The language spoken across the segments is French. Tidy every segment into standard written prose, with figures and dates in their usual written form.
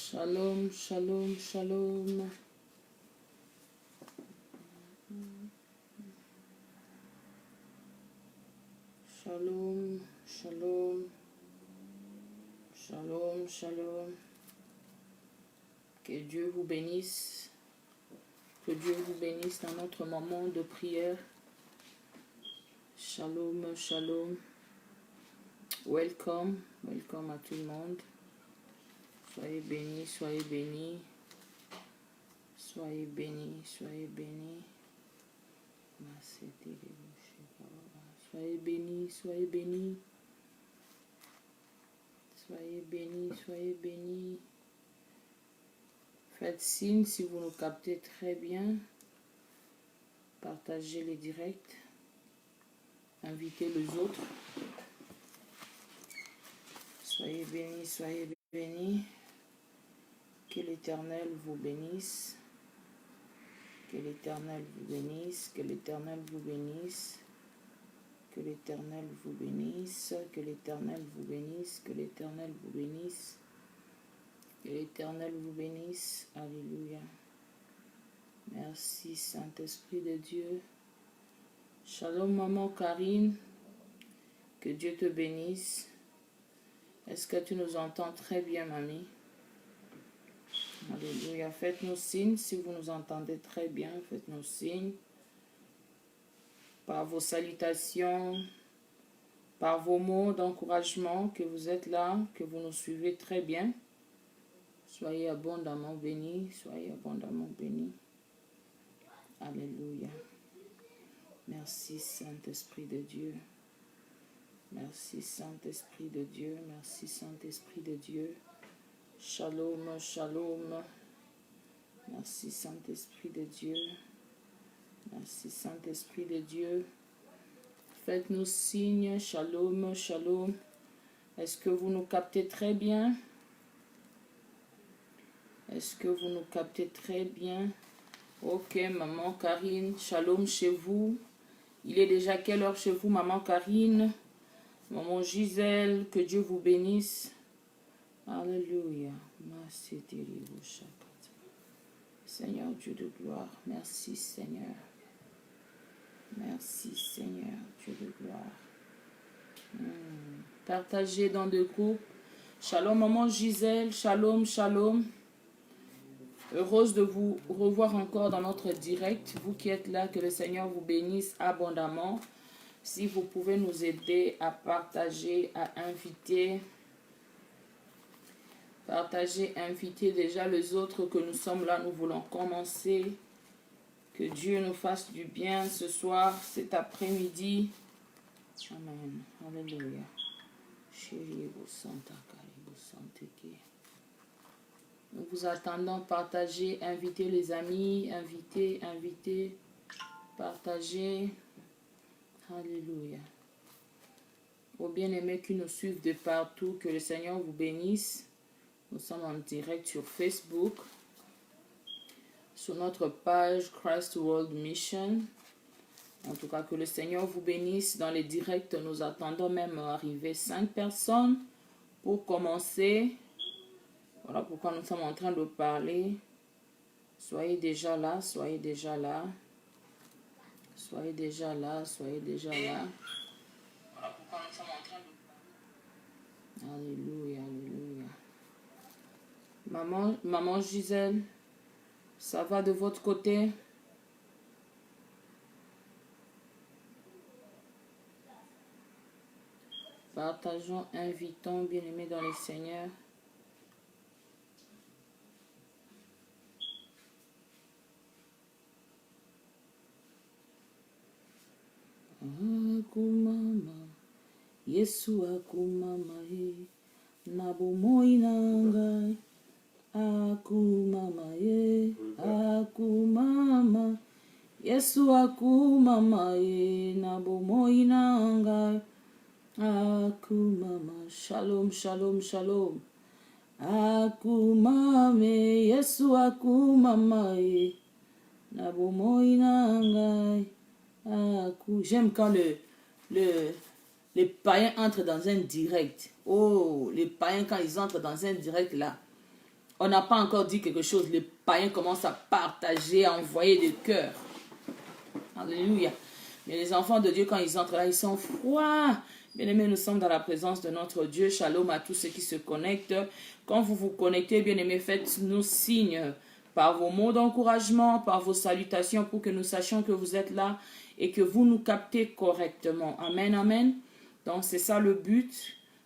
Shalom, shalom, shalom. Shalom, shalom. Shalom, shalom. Que Dieu vous bénisse. Que Dieu vous bénisse dans notre moment de prière. Shalom, shalom. Welcome, welcome à tout le monde. Soyez bénis, soyez bénis. Soyez bénis, soyez bénis. Soyez bénis, soyez bénis. Soyez bénis, soyez bénis. Faites signe si vous nous captez très bien. Partagez les directs. Invitez les autres. Soyez bénis, soyez bénis. Que l'Éternel vous bénisse. Que l'Éternel vous bénisse. Que l'Éternel vous bénisse. Que l'Éternel vous bénisse. Que l'Éternel vous bénisse. Que l'Éternel vous bénisse. Que l'Éternel vous bénisse. Alléluia. Merci Saint-Esprit de Dieu. Shalom maman Karine. Que Dieu te bénisse. Est-ce que tu nous entends très bien, mamie? Alléluia. Faites-nous signe si vous nous entendez très bien. Faites-nous signe. Par vos salutations, par vos mots d'encouragement, que vous êtes là, que vous nous suivez très bien. Soyez abondamment bénis. Soyez abondamment bénis. Alléluia. Merci Saint-Esprit de Dieu. Merci Saint-Esprit de Dieu. Merci Saint-Esprit de Dieu. Shalom, shalom. Merci Saint-Esprit de Dieu. Merci Saint-Esprit de Dieu. Faites-nous signe. Shalom, shalom. Est-ce que vous nous captez très bien? Est-ce que vous nous captez très bien? Ok, maman Karine. Shalom chez vous. Il est déjà quelle heure chez vous, maman Karine? Maman Gisèle, que Dieu vous bénisse. Alléluia. Seigneur Dieu de gloire, merci Seigneur. Merci Seigneur Dieu de gloire. Partagez dans deux groupes. Shalom maman Gisèle, shalom, shalom. Heureuse de vous revoir encore dans notre direct. Vous qui êtes là, que le Seigneur vous bénisse abondamment. Si vous pouvez nous aider à partager, à inviter. Partagez, invitez déjà les autres que nous sommes là. Nous voulons commencer. Que Dieu nous fasse du bien ce soir, cet après-midi. Amen. Alléluia. Nous vous attendons. Partagez, invitez les amis. Invitez. Partagez. Alléluia. Aux bien-aimés qui nous suivent de partout, que le Seigneur vous bénisse. Nous sommes en direct sur Facebook, sur notre page Christ World Mission. En tout cas, que le Seigneur vous bénisse. Dans les directs, nous attendons même arriver 5 personnes pour commencer. Voilà pourquoi nous sommes en train de parler. Soyez déjà là, soyez déjà là. Soyez déjà là, soyez déjà là. Voilà pourquoi nous sommes en train de parler. Alléluia, alléluia. Maman Gisèle, ça va de votre côté? Partageons, invitons, bien-aimés dans le Seigneur. Akumama, Yesu akumama he, nabomoi nangai. Akumama ye, akumama, Yesu akumama ye, nabomoi nangai. Akumama, shalom, shalom, shalom. Akumame, Yesu akumama ye, nabomoi nangai. J'aime quand les païens entrent dans un direct. Oh, les païens quand ils entrent dans un direct là. On n'a pas encore dit quelque chose. Les païens commencent à partager, à envoyer des cœurs. Alléluia. Mais les enfants de Dieu, quand ils entrent là, ils sont froids. Bien-aimés, nous sommes dans la présence de notre Dieu. Shalom à tous ceux qui se connectent. Quand vous vous connectez, bien-aimés, faites-nous signe par vos mots d'encouragement, par vos salutations, pour que nous sachions que vous êtes là et que vous nous captez correctement. Amen, amen. Donc, c'est ça le but.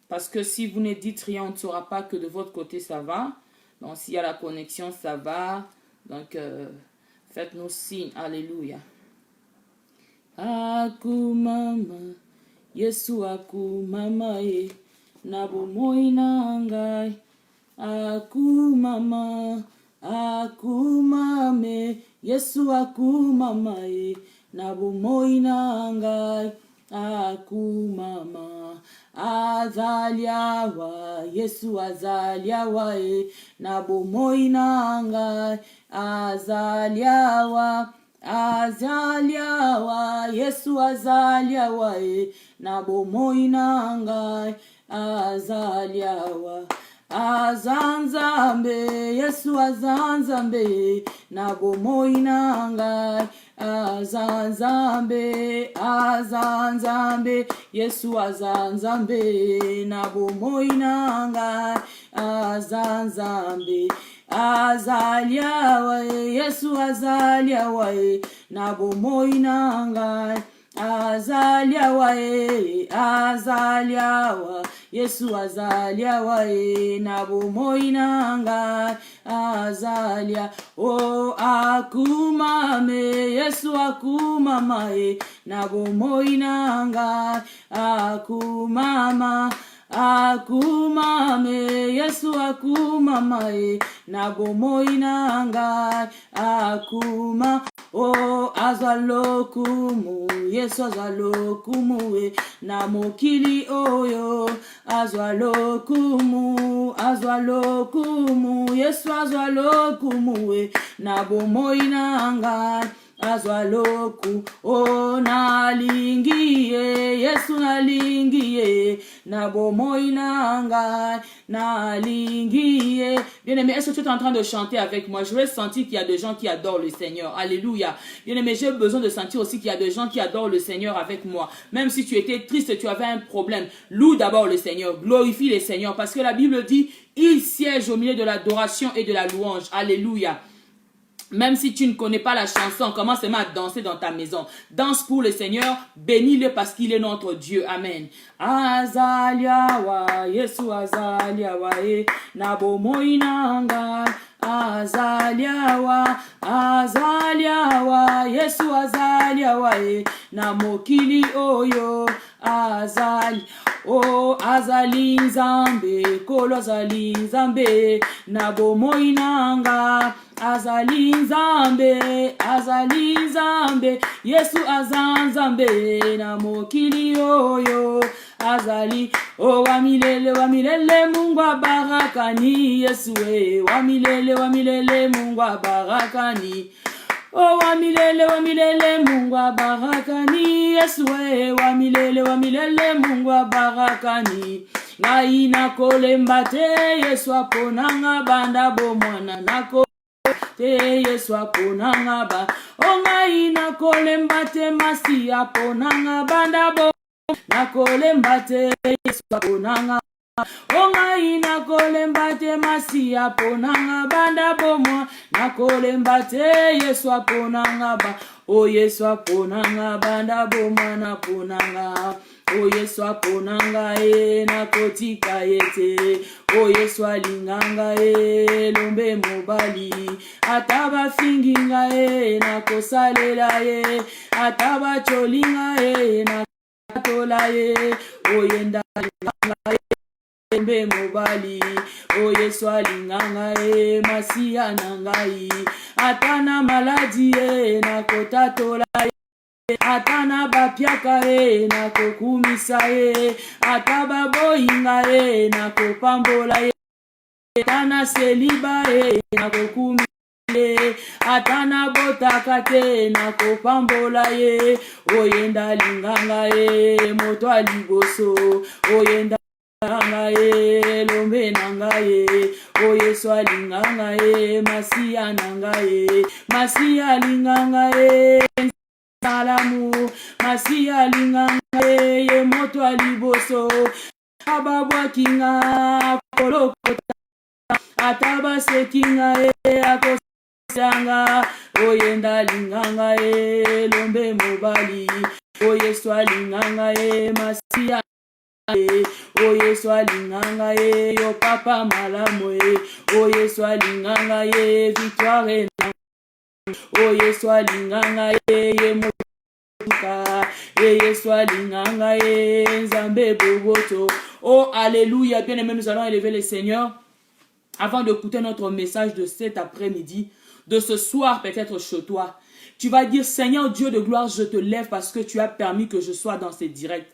Parce que si vous ne dites rien, on ne saura pas que de votre côté, ça va. Donc, s'il y a la connexion, ça va. Donc, faites-nous signe. Alléluia. Aku mama, Yesu aku mama e, nabo moina ngai. Aku mama, aku mame, Yesu aku mama e, nabo moina ngai. Aku mama, azaliawa, Yesu azaliawa e, nabo moina ngai. Azaliawa. Azaliawa, Yesu azaliawa e, na bomoi na ngai. Azaliawa, azanzambe, Yesu azanzambe, na bomoi na ngai. Azanzambe, azanzambe, Yesu azanzambe, na bomoi na ngai. Azanzambe, azaliawa Yesu azaliawa na bomoi na ngai. Azaliawa azaliawa Yesu azaliawa na bomoi na ngai. Azalia o akumame, Yesu akumama na bomoi na ngai. Akumama, akumame, Yesu akumama na bomoi na ngai. Akuma o azalokumu, Yesu azalokumu na mokili oyo. Azalokumu, azalokumu, Yesu azalokumu na bomoi na ngai. Azwaloku o nalingiye, Yesu nalingiye na bomoi na ngai. Nalingiye. Bien-aimé, est-ce que tu es en train de chanter avec moi? Je vais sentir qu'il y a des gens qui adorent le Seigneur. Alléluia. Bien-aimé, j'ai besoin de sentir aussi qu'il y a des gens qui adorent le Seigneur avec moi. Même si tu étais triste, tu avais un problème, loue d'abord le Seigneur, glorifie le Seigneur, parce que la Bible dit, il siège au milieu de l'adoration et de la louange. Alléluia. Même si tu ne connais pas la chanson, commence à danser dans ta maison. Danse pour le Seigneur, bénis-le parce qu'il est notre Dieu. Amen. Azaliawa, Yesu azaliawa na bomoi na ngai. Azaliawa, azaliawa, Yesu azaliawa na mokili oyo. Azali, oh azali nzambe, kolo azali nzambe na bomoi na ngai. Azali nzambe, azali nzambe, Yesu azanzambe na mokili oyo. Azali, oh wamilele Mungu abarakani, Yesu wamilele Mungu abarakani. Oh wamilele Mungu abarakani, Yesu wamilele Mungu abarakani. Ngai nakolemba te, Yesu aponanga banda bomwana nako te, Yesu aponanga ba. O ngai nakolemba te, masi aponanga banda bo. Nakolemba te, Yesu aponanga. O ngai nakolemba te, masi aponanga banda bomwa. Nakolemba te, Yesu aponanga ba. O Yesu aponanga banda bomwa naponanga. O Yesu aponanga nakotika yete. O Yesu alinganga lombe mobali. Ataba finginga nakosalela ataba cholinga nakatola o yenda linganga lombe mobali. O Yesu alinganga masia nangai. Atana maladi nakotatola. Atana bapiaka nakokumisa ataba boinga nakopambola atana seliba nakokumisa atana botaka te nakopambola oyenda linganga moto aliboso oyenda Nangaye, lombe nangaye, oye swalingangaye, masia nangaye, masia lingangaye, salamu, masia lingangaye, ye moto aliboso, ababwa kinga, kolokota, atabase kingaye, akosanga, oye ndalingangaye, lombe mobali, oye swalingangaye, masia oye swalinganga ye yo papa malamu ye oye swalinganga ye victoire oye swalinganga ye motuka ye swalinganga ye nzambe boboto. Oh alléluia, bien aimé, nous allons élever le Seigneur avant d'écouter notre message de cet après-midi, de ce soir peut-être chez toi. Tu vas dire Seigneur Dieu de gloire, je te lève parce que tu as permis que je sois dans ces directs.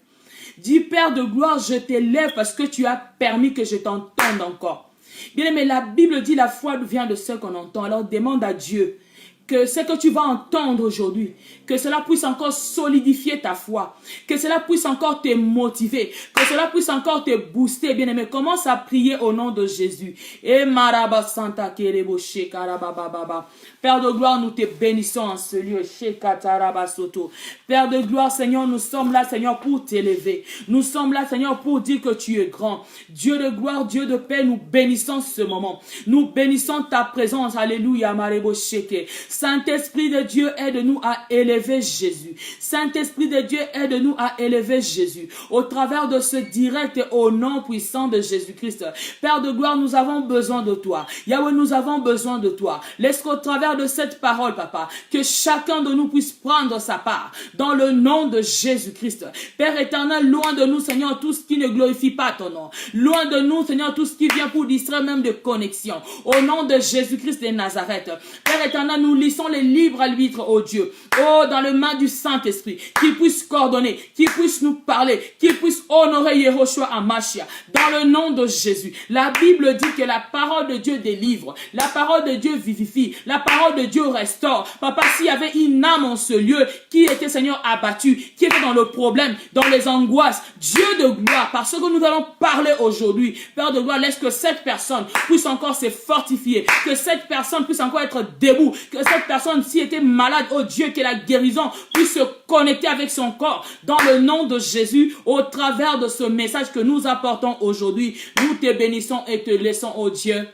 Dis Père de gloire, je t'élève parce que tu as permis que je t'entende encore. Bien aimé, la Bible dit la foi vient de ce qu'on entend. Alors demande à Dieu que ce que tu vas entendre aujourd'hui, que cela puisse encore solidifier ta foi, que cela puisse encore te motiver, que cela puisse encore te booster. Bien aimé, commence à prier au nom de Jésus. Et maraba santa kerebo shekarabababa. Père de gloire, nous te bénissons en ce lieu. Shekatarabasoto. Père de gloire, Seigneur, nous sommes là, Seigneur, pour t'élever. Nous sommes là, Seigneur, pour dire que tu es grand. Dieu de gloire, Dieu de paix, nous bénissons ce moment. Nous bénissons ta présence. Alléluia, marebo sheke. Saint-Esprit de Dieu, aide-nous à élever Jésus. Saint-Esprit de Dieu, aide-nous à élever Jésus. Au travers de ce direct et au nom puissant de Jésus-Christ. Père de gloire, nous avons besoin de toi. Yahweh, nous avons besoin de toi. Laisse qu'au travers de cette parole, Papa, que chacun de nous puisse prendre sa part. Dans le nom de Jésus-Christ. Père éternel, loin de nous, Seigneur, tout ce qui ne glorifie pas ton nom. Loin de nous, Seigneur, tout ce qui vient pour distraire même de connexion. Au nom de Jésus-Christ de Nazareth. Père éternel, nous laissons les libres arbitres, oh Dieu. Oh, dans le main du Saint-Esprit. Qu'il puisse coordonner, qu'il puisse nous parler, qu'il puisse honorer Yehoshua Amashia. Dans le nom de Jésus. La Bible dit que la parole de Dieu délivre. La parole de Dieu vivifie. La parole de Dieu restaure. Papa, s'il y avait une âme en ce lieu qui était, Seigneur, abattue, qui était dans le problème, dans les angoisses, Dieu de gloire, parce que nous allons parler aujourd'hui, Père de gloire, laisse que cette personne puisse encore se fortifier, que cette personne puisse encore être debout, que cette personne, s'il était malade, oh Dieu, que la guérison puisse se connecter avec son corps, dans le nom de Jésus, au travers de ce message que nous apportons aujourd'hui. Nous te bénissons et te laissons, oh Dieu,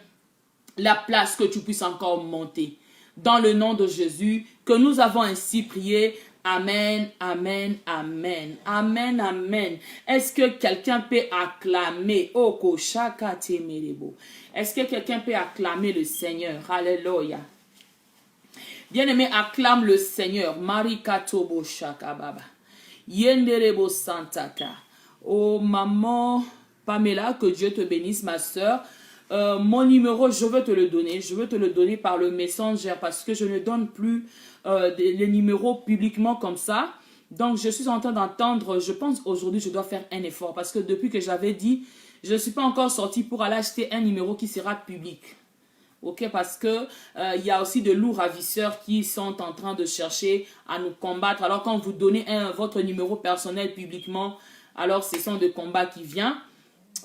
la place que tu puisses encore monter. Dans le nom de Jésus, que nous avons ainsi prié. Amen, amen, amen, amen, amen. Est-ce que quelqu'un peut acclamer? Est-ce que quelqu'un peut acclamer le Seigneur? Alléluia. Bien-aimé, acclame le Seigneur. Marikatobo shakababa. Yenderebo santaka. Oh maman Pamela, que Dieu te bénisse, ma soeur. Mon numéro, je veux te le donner. Je veux te le donner par le Messenger parce que je ne donne plus les numéros publiquement comme ça. Donc, je suis en train d'entendre, je pense aujourd'hui, je dois faire un effort parce que depuis que j'avais dit, je ne suis pas encore sortie pour aller acheter un numéro qui sera public. Ok, parce que il y a aussi de lourds ravisseurs qui sont en train de chercher à nous combattre. Alors, quand vous donnez votre numéro personnel publiquement, alors ce sont des combats qui viennent.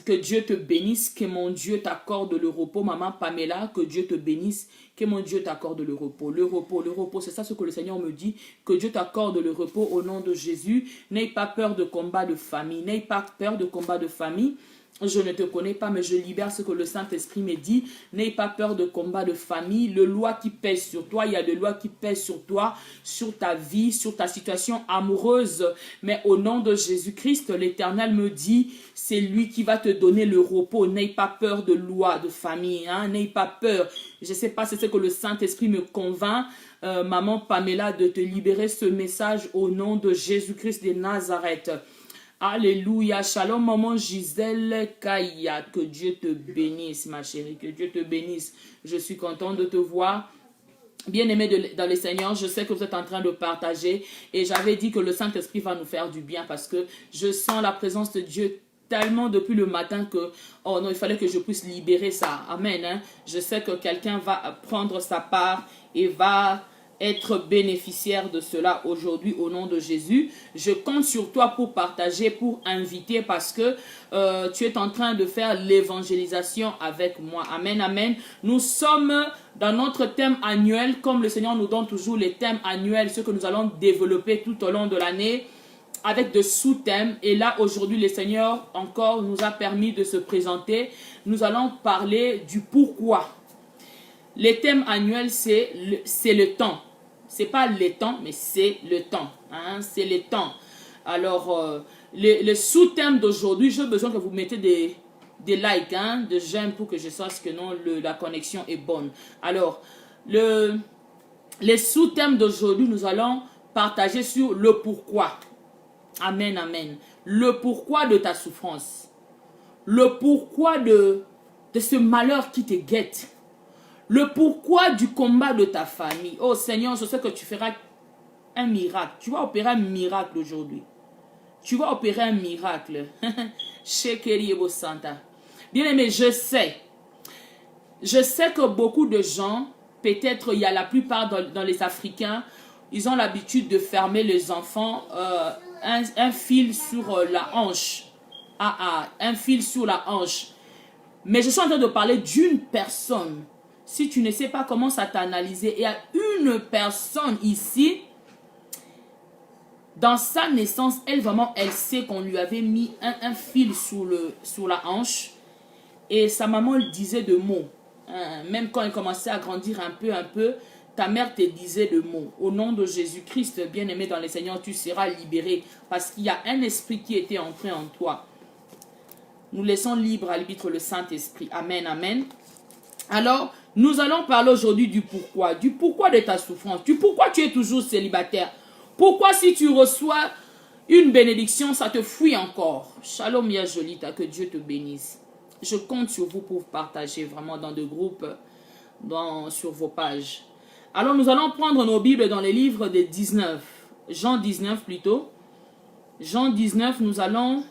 Que Dieu te bénisse, que mon Dieu t'accorde le repos. Maman Pamela, que Dieu te bénisse, que mon Dieu t'accorde le repos. Le repos, c'est ça ce que le Seigneur me dit. Que Dieu t'accorde le repos au nom de Jésus. N'aie pas peur de combat de famille. N'aie pas peur de combat de famille. Je ne te connais pas, mais je libère ce que le Saint-Esprit me dit. N'aie pas peur de combat de famille. Le loi qui pèse sur toi, il y a des lois qui pèsent sur toi, sur ta vie, sur ta situation amoureuse. Mais au nom de Jésus-Christ, l'Éternel me dit, c'est lui qui va te donner le repos. N'aie pas peur de loi de famille. Hein? N'aie pas peur. Je ne sais pas, c'est ce que le Saint-Esprit me convainc. Maman Pamela, de te libérer ce message au nom de Jésus-Christ de Nazareth. Alléluia, shalom maman Gisèle Kaya, que Dieu te bénisse ma chérie, que Dieu te bénisse. Je suis contente de te voir. Bien-aimés dans le Seigneur, je sais que vous êtes en train de partager et j'avais dit que le Saint-Esprit va nous faire du bien parce que je sens la présence de Dieu tellement depuis le matin que, oh non, il fallait que je puisse libérer ça. Amen. Hein? Je sais que quelqu'un va prendre sa part et va être bénéficiaire de cela aujourd'hui au nom de Jésus. Je compte sur toi pour partager, pour inviter parce que tu es en train de faire l'évangélisation avec moi. Amen, amen. Nous sommes dans notre thème annuel, comme le Seigneur nous donne toujours les thèmes annuels, ce que nous allons développer tout au long de l'année avec de sous-thèmes. Et là, aujourd'hui, le Seigneur encore nous a permis de se présenter. Nous allons parler du pourquoi. Les thèmes annuels, c'est le temps. C'est pas les temps, mais c'est le temps. Hein? C'est le temps. Alors, le sous-thème d'aujourd'hui, j'ai besoin que vous mettez des likes, hein, de j'aime pour que je sache que non, la connexion est bonne. Alors, les sous-thèmes d'aujourd'hui, nous allons partager sur le pourquoi. Amen, amen. Le pourquoi de ta souffrance. Le pourquoi de ce malheur qui te guette. Le pourquoi du combat de ta famille. Oh Seigneur, je sais que tu feras un miracle. Tu vas opérer un miracle aujourd'hui. Tu vas opérer un miracle. Bien-aimé, je sais que beaucoup de gens, peut-être il y a la plupart dans les Africains, ils ont l'habitude de fermer les enfants un fil sur la hanche. Un fil sur la hanche. Mais je suis en train de parler d'une personne. Si tu ne sais pas comment ça t'analyser, il y a une personne ici, dans sa naissance, elle sait qu'on lui avait mis un fil sur la hanche. Et sa maman lui disait de mots. Même quand elle commençait à grandir un peu, ta mère te disait de mots. Au nom de Jésus-Christ, bien-aimé dans le Seigneur, tu seras libéré. Parce qu'il y a un esprit qui était entré en toi. Nous laissons libre à l'arbitre le Saint-Esprit. Amen, amen. Alors, nous allons parler aujourd'hui du pourquoi. Du pourquoi de ta souffrance. Du pourquoi tu es toujours célibataire. Pourquoi si tu reçois une bénédiction, ça te fuit encore. Shalom ya Jolita, que Dieu te bénisse. Je compte sur vous pour partager vraiment dans des groupes, sur vos pages. Alors, nous allons prendre nos Bibles dans les livres de 19. Jean 19 plutôt. Jean 19, nous allons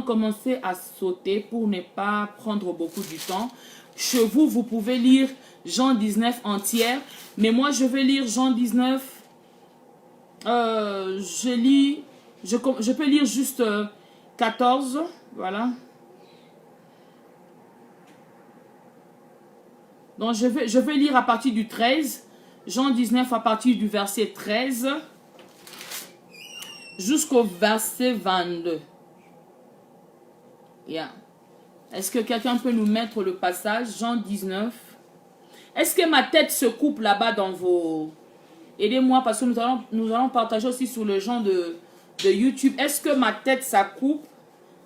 commencer à sauter pour ne pas prendre beaucoup du temps. Chez vous, vous pouvez lire Jean 19 entière. Mais moi, je vais lire Jean 19. Je peux lire juste 14. Voilà. Donc, je vais lire à partir du 13. Jean 19 à partir du verset 13. Jusqu'au verset 22. Yeah. Est-ce que quelqu'un peut nous mettre le passage, Jean 19? Est-ce que ma tête se coupe là-bas dans vos... Aidez-moi parce que nous allons partager aussi sur le genre de YouTube. Est-ce que ma tête ça coupe?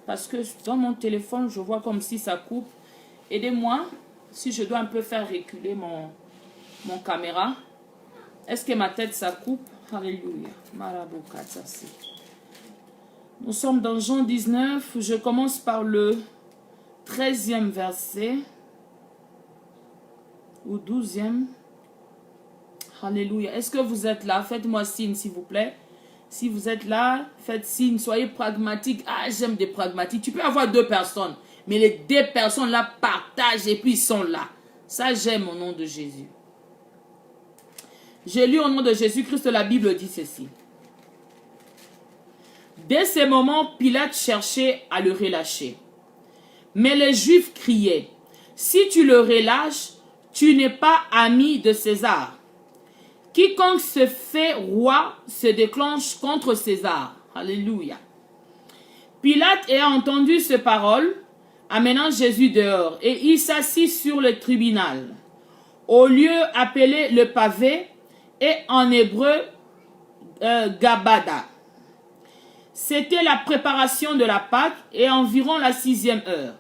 Parce que dans mon téléphone, je vois comme si ça coupe. Aidez-moi si je dois un peu faire reculer mon caméra. Est-ce que ma tête ça coupe? Alléluia. Nous sommes dans Jean 19. Je commence par le 13e verset. Ou 12e. Alléluia. Est-ce que vous êtes là? Faites-moi signe, s'il vous plaît. Si vous êtes là, faites signe. Soyez pragmatique. Ah, j'aime des pragmatiques. Tu peux avoir 2 personnes. Mais les 2 personnes là partagent et puis ils sont là. Ça, j'aime au nom de Jésus. J'ai lu au nom de Jésus-Christ, la Bible dit ceci. Dès ces moments, Pilate cherchait à le relâcher. Mais les Juifs criaient, « Si tu le relâches, tu n'es pas ami de César. Quiconque se fait roi se déclenche contre César. » Alléluia. Pilate ayant entendu ces paroles, amenant Jésus dehors, et il s'assit sur le tribunal, au lieu appelé le pavé, et en hébreu, Gabada. C'était la préparation de la Pâque et environ la 6e heure.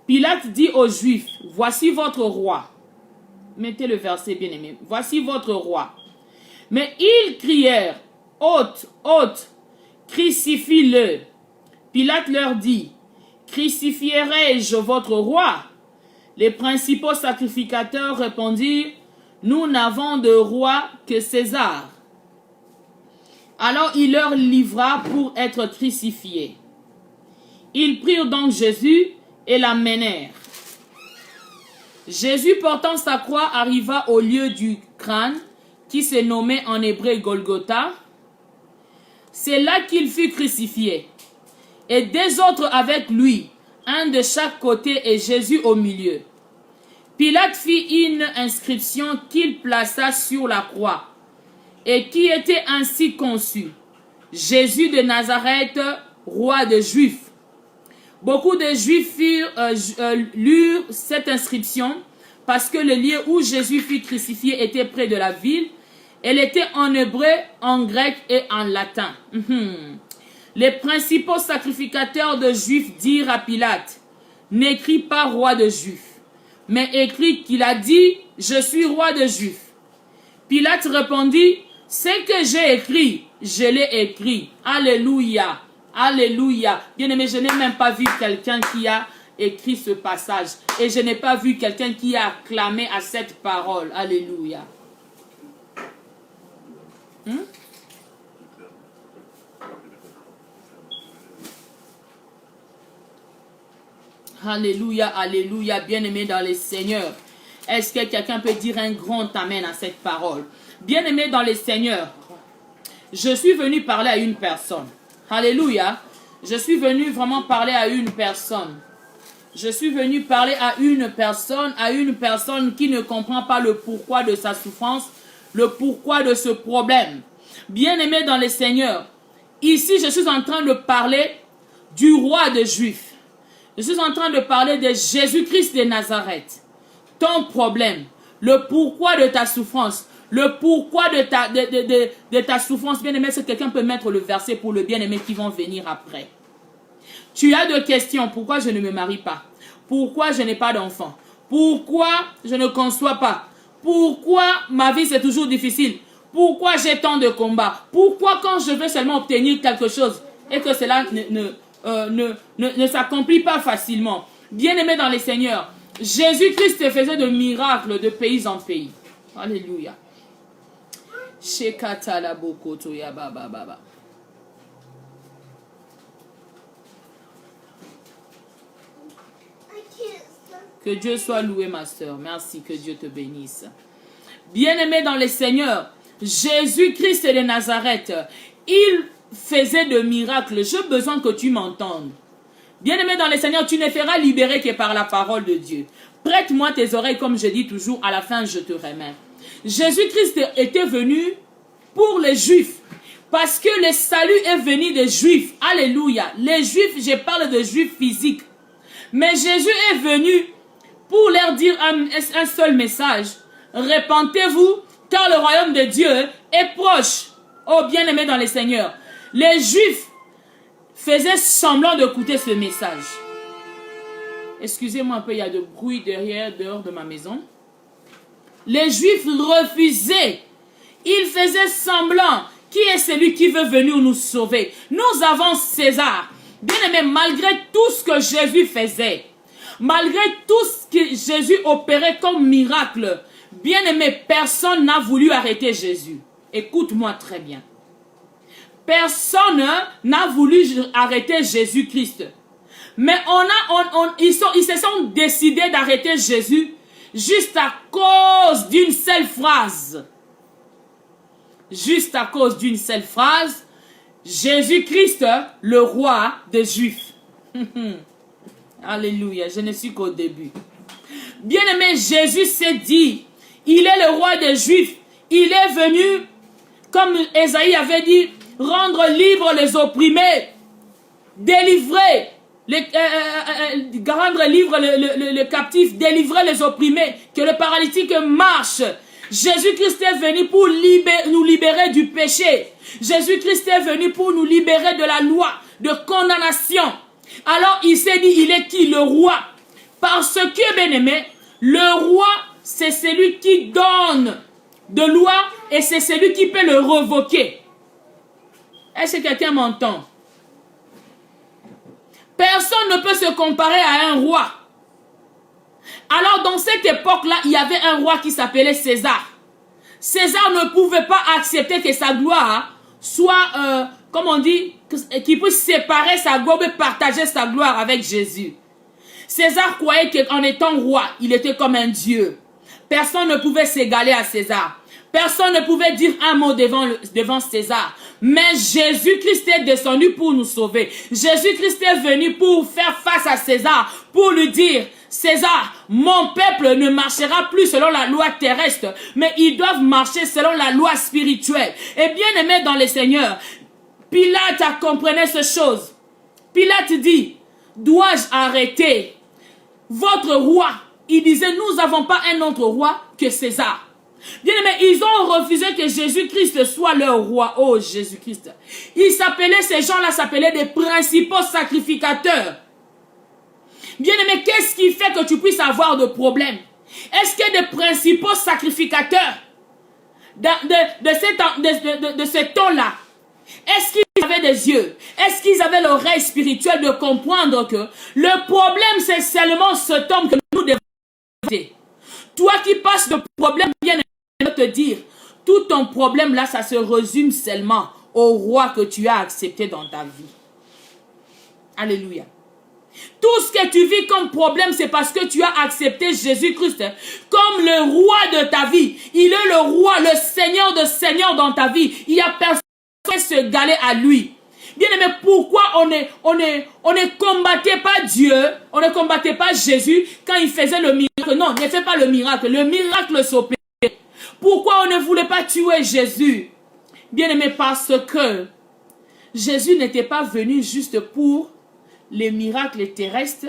Pilate dit aux Juifs, « Voici votre roi. » Mettez le verset bien aimé. « Voici votre roi. » Mais ils crièrent, « Ôte, ôte, crucifie-le. » Pilate leur dit, « Crucifierai-je votre roi ?» Les principaux sacrificateurs répondirent, « Nous n'avons de roi que César. » Alors il leur livra pour être crucifié. Ils prirent donc Jésus et l'amenèrent. Jésus portant sa croix arriva au lieu du crâne, qui se nommait en hébreu Golgotha. C'est là qu'il fut crucifié. Et deux autres avec lui, un de chaque côté et Jésus au milieu. Pilate fit une inscription qu'il plaça sur la croix et qui était ainsi conçue: Jésus de Nazareth, roi des Juifs. Beaucoup de Juifs lurent cette inscription parce que le lieu où Jésus fut crucifié était près de la ville. Elle était en hébreu, en grec et en latin. Les principaux sacrificateurs de Juifs dirent à Pilate: n'écris pas roi de Juifs, mais écrit qu'il a dit: je suis roi de Juifs. Pilate répondit: ce que j'ai écrit, je l'ai écrit. Alléluia, alléluia. Bien-aimé, je n'ai même pas vu quelqu'un qui a écrit ce passage. Et je n'ai pas vu quelqu'un qui a acclamé à cette parole. Alléluia. Alléluia, alléluia, bien-aimé dans le Seigneur. Est-ce que quelqu'un peut dire un grand amen à cette parole? Bien-aimé dans le Seigneur, je suis venu parler à une personne. Alléluia. Je suis venu vraiment parler à une personne. Je suis venu parler à une personne qui ne comprend pas le pourquoi de sa souffrance, le pourquoi de ce problème. Bien-aimé dans le Seigneur, ici je suis en train de parler du roi des Juifs. Je suis en train de parler de Jésus-Christ de Nazareth. Ton problème, le pourquoi de ta souffrance, le pourquoi de ta souffrance, bien-aimé, si quelqu'un peut mettre le verset pour le bien-aimé qui vont venir après. Tu as des questions. Pourquoi je ne me marie pas? Pourquoi je n'ai pas d'enfant? Pourquoi je ne conçois pas? Pourquoi ma vie c'est toujours difficile? Pourquoi j'ai tant de combats? Pourquoi quand je veux seulement obtenir quelque chose et que cela ne s'accomplit pas facilement? Bien-aimé dans les seigneurs, Jésus-Christ faisait de miracles de pays en pays. Alléluia. Que Dieu soit loué, ma soeur. Merci, que Dieu te bénisse. Bien-aimé dans les seigneurs, Jésus-Christ de Nazareth, il faisait de miracles. J'ai besoin que tu m'entendes. Bien-aimé dans les seigneurs, tu ne feras libérer que par la parole de Dieu. Prête-moi tes oreilles, comme je dis toujours, à la fin je te remets. Jésus-Christ était venu pour les Juifs, parce que le salut est venu des Juifs. Alléluia. Les Juifs, je parle de Juifs physiques. Mais Jésus est venu pour leur dire un seul message. Repentez-vous, car le royaume de Dieu est proche. Oh, bien-aimés dans les seigneurs, les Juifs faisaient semblant d'écouter ce message. Excusez-moi un peu, il y a de bruit dehors de ma maison. Les Juifs refusaient. Ils faisaient semblant. Qui est celui qui veut venir nous sauver? Nous avons César. Bien-aimé, malgré tout ce que Jésus faisait, malgré tout ce que Jésus opérait comme miracle, bien-aimé, personne n'a voulu arrêter Jésus. Écoute-moi très bien. Personne n'a voulu arrêter Jésus-Christ. Mais ils se sont décidés d'arrêter Jésus juste à cause d'une seule phrase. Juste à cause d'une seule phrase. Jésus-Christ, le roi des Juifs. Alléluia, je ne suis qu'au début. Bien-aimé, Jésus s'est dit, il est le roi des Juifs. Il est venu, comme Ésaïe avait dit, rendre libres les opprimés, délivrer, rendre libre le captif, délivrer les opprimés, que le paralytique marche. Jésus-Christ est venu pour nous libérer du péché. Jésus-Christ est venu pour nous libérer de la loi de condamnation. Alors il s'est dit, il est qui? Le roi. Parce que, bien-aimé, le roi, c'est celui qui donne de loi et c'est celui qui peut le revoquer. Est-ce que quelqu'un m'entend? Personne ne peut se comparer à un roi. Alors dans cette époque-là, il y avait un roi qui s'appelait César. César ne pouvait pas accepter que sa gloire soit, comme on dit, qu'il puisse séparer sa gloire et partager sa gloire avec Jésus. César croyait qu'en étant roi, il était comme un dieu. Personne ne pouvait s'égaler à César. Personne ne pouvait dire un mot devant César. Mais Jésus-Christ est descendu pour nous sauver. Jésus-Christ est venu pour faire face à César, pour lui dire, César, mon peuple ne marchera plus selon la loi terrestre, mais ils doivent marcher selon la loi spirituelle. Et bien aimé dans le Seigneur, Pilate a compris ces choses. Pilate dit, dois-je arrêter votre roi? Il disait, nous n'avons pas un autre roi que César. Bien aimé, ils ont refusé que Jésus-Christ soit leur roi. Oh, Jésus-Christ. Ces gens-là s'appelaient des principaux sacrificateurs. Bien aimé, qu'est-ce qui fait que tu puisses avoir de problèmes? Est-ce que des principaux sacrificateurs de ce temps-là, est-ce qu'ils avaient des yeux? Est-ce qu'ils avaient l'oreille spirituelle de comprendre que le problème, c'est seulement cet homme que nous devons éviter? Toi qui passes de problème, bien aimé, te dire, tout ton problème là, ça se résume seulement au roi que tu as accepté dans ta vie. Alléluia. Tout ce que tu vis comme problème, c'est parce que tu as accepté Jésus-Christ comme le roi de ta vie. Il est le roi, le Seigneur de Seigneurs dans ta vie. Il n'y a personne qui peut se galer à lui. Bien aimé, pourquoi on ne combattait pas Dieu, on ne combattait pas Jésus quand il faisait le miracle? Non, ne fait pas le miracle s'opère. Pourquoi on ne voulait pas tuer Jésus? Bien aimé, parce que Jésus n'était pas venu juste pour les miracles terrestres.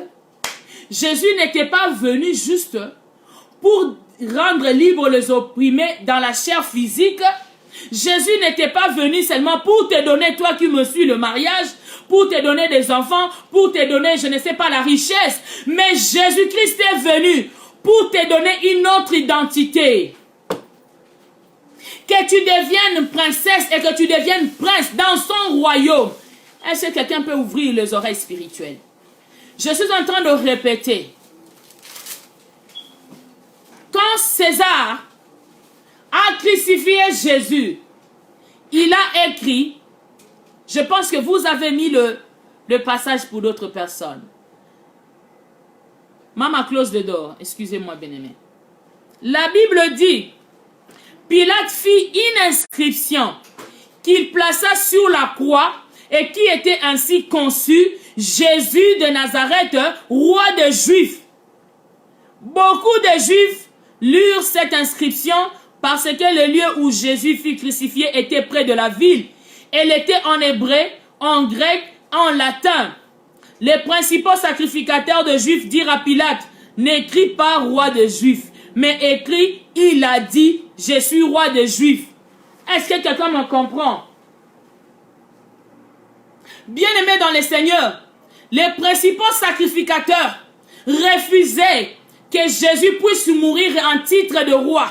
Jésus n'était pas venu juste pour rendre libres les opprimés dans la chair physique. Jésus n'était pas venu seulement pour te donner, toi qui me suis, le mariage, pour te donner des enfants, pour te donner, je ne sais pas, la richesse. Mais Jésus-Christ est venu pour te donner une autre identité. Que tu deviennes princesse et que tu deviennes prince dans son royaume. Est-ce que quelqu'un peut ouvrir les oreilles spirituelles? Je suis en train de répéter. Quand César a crucifié Jésus, il a écrit, je pense que vous avez mis le passage pour d'autres personnes. Maman close de dehors, excusez-moi bien-aimé. La Bible dit, Pilate fit une inscription qu'il plaça sur la croix et qui était ainsi conçu, Jésus de Nazareth, roi des Juifs. Beaucoup de Juifs lurent cette inscription parce que le lieu où Jésus fut crucifié était près de la ville. Elle était en hébreu, en grec, en latin. Les principaux sacrificateurs de Juifs dirent à Pilate, n'écris pas roi des Juifs, mais écrit, il a dit, je suis roi des Juifs. Est-ce que quelqu'un me comprend? Bien-aimés dans le Seigneur, les principaux sacrificateurs refusaient que Jésus puisse mourir en titre de roi.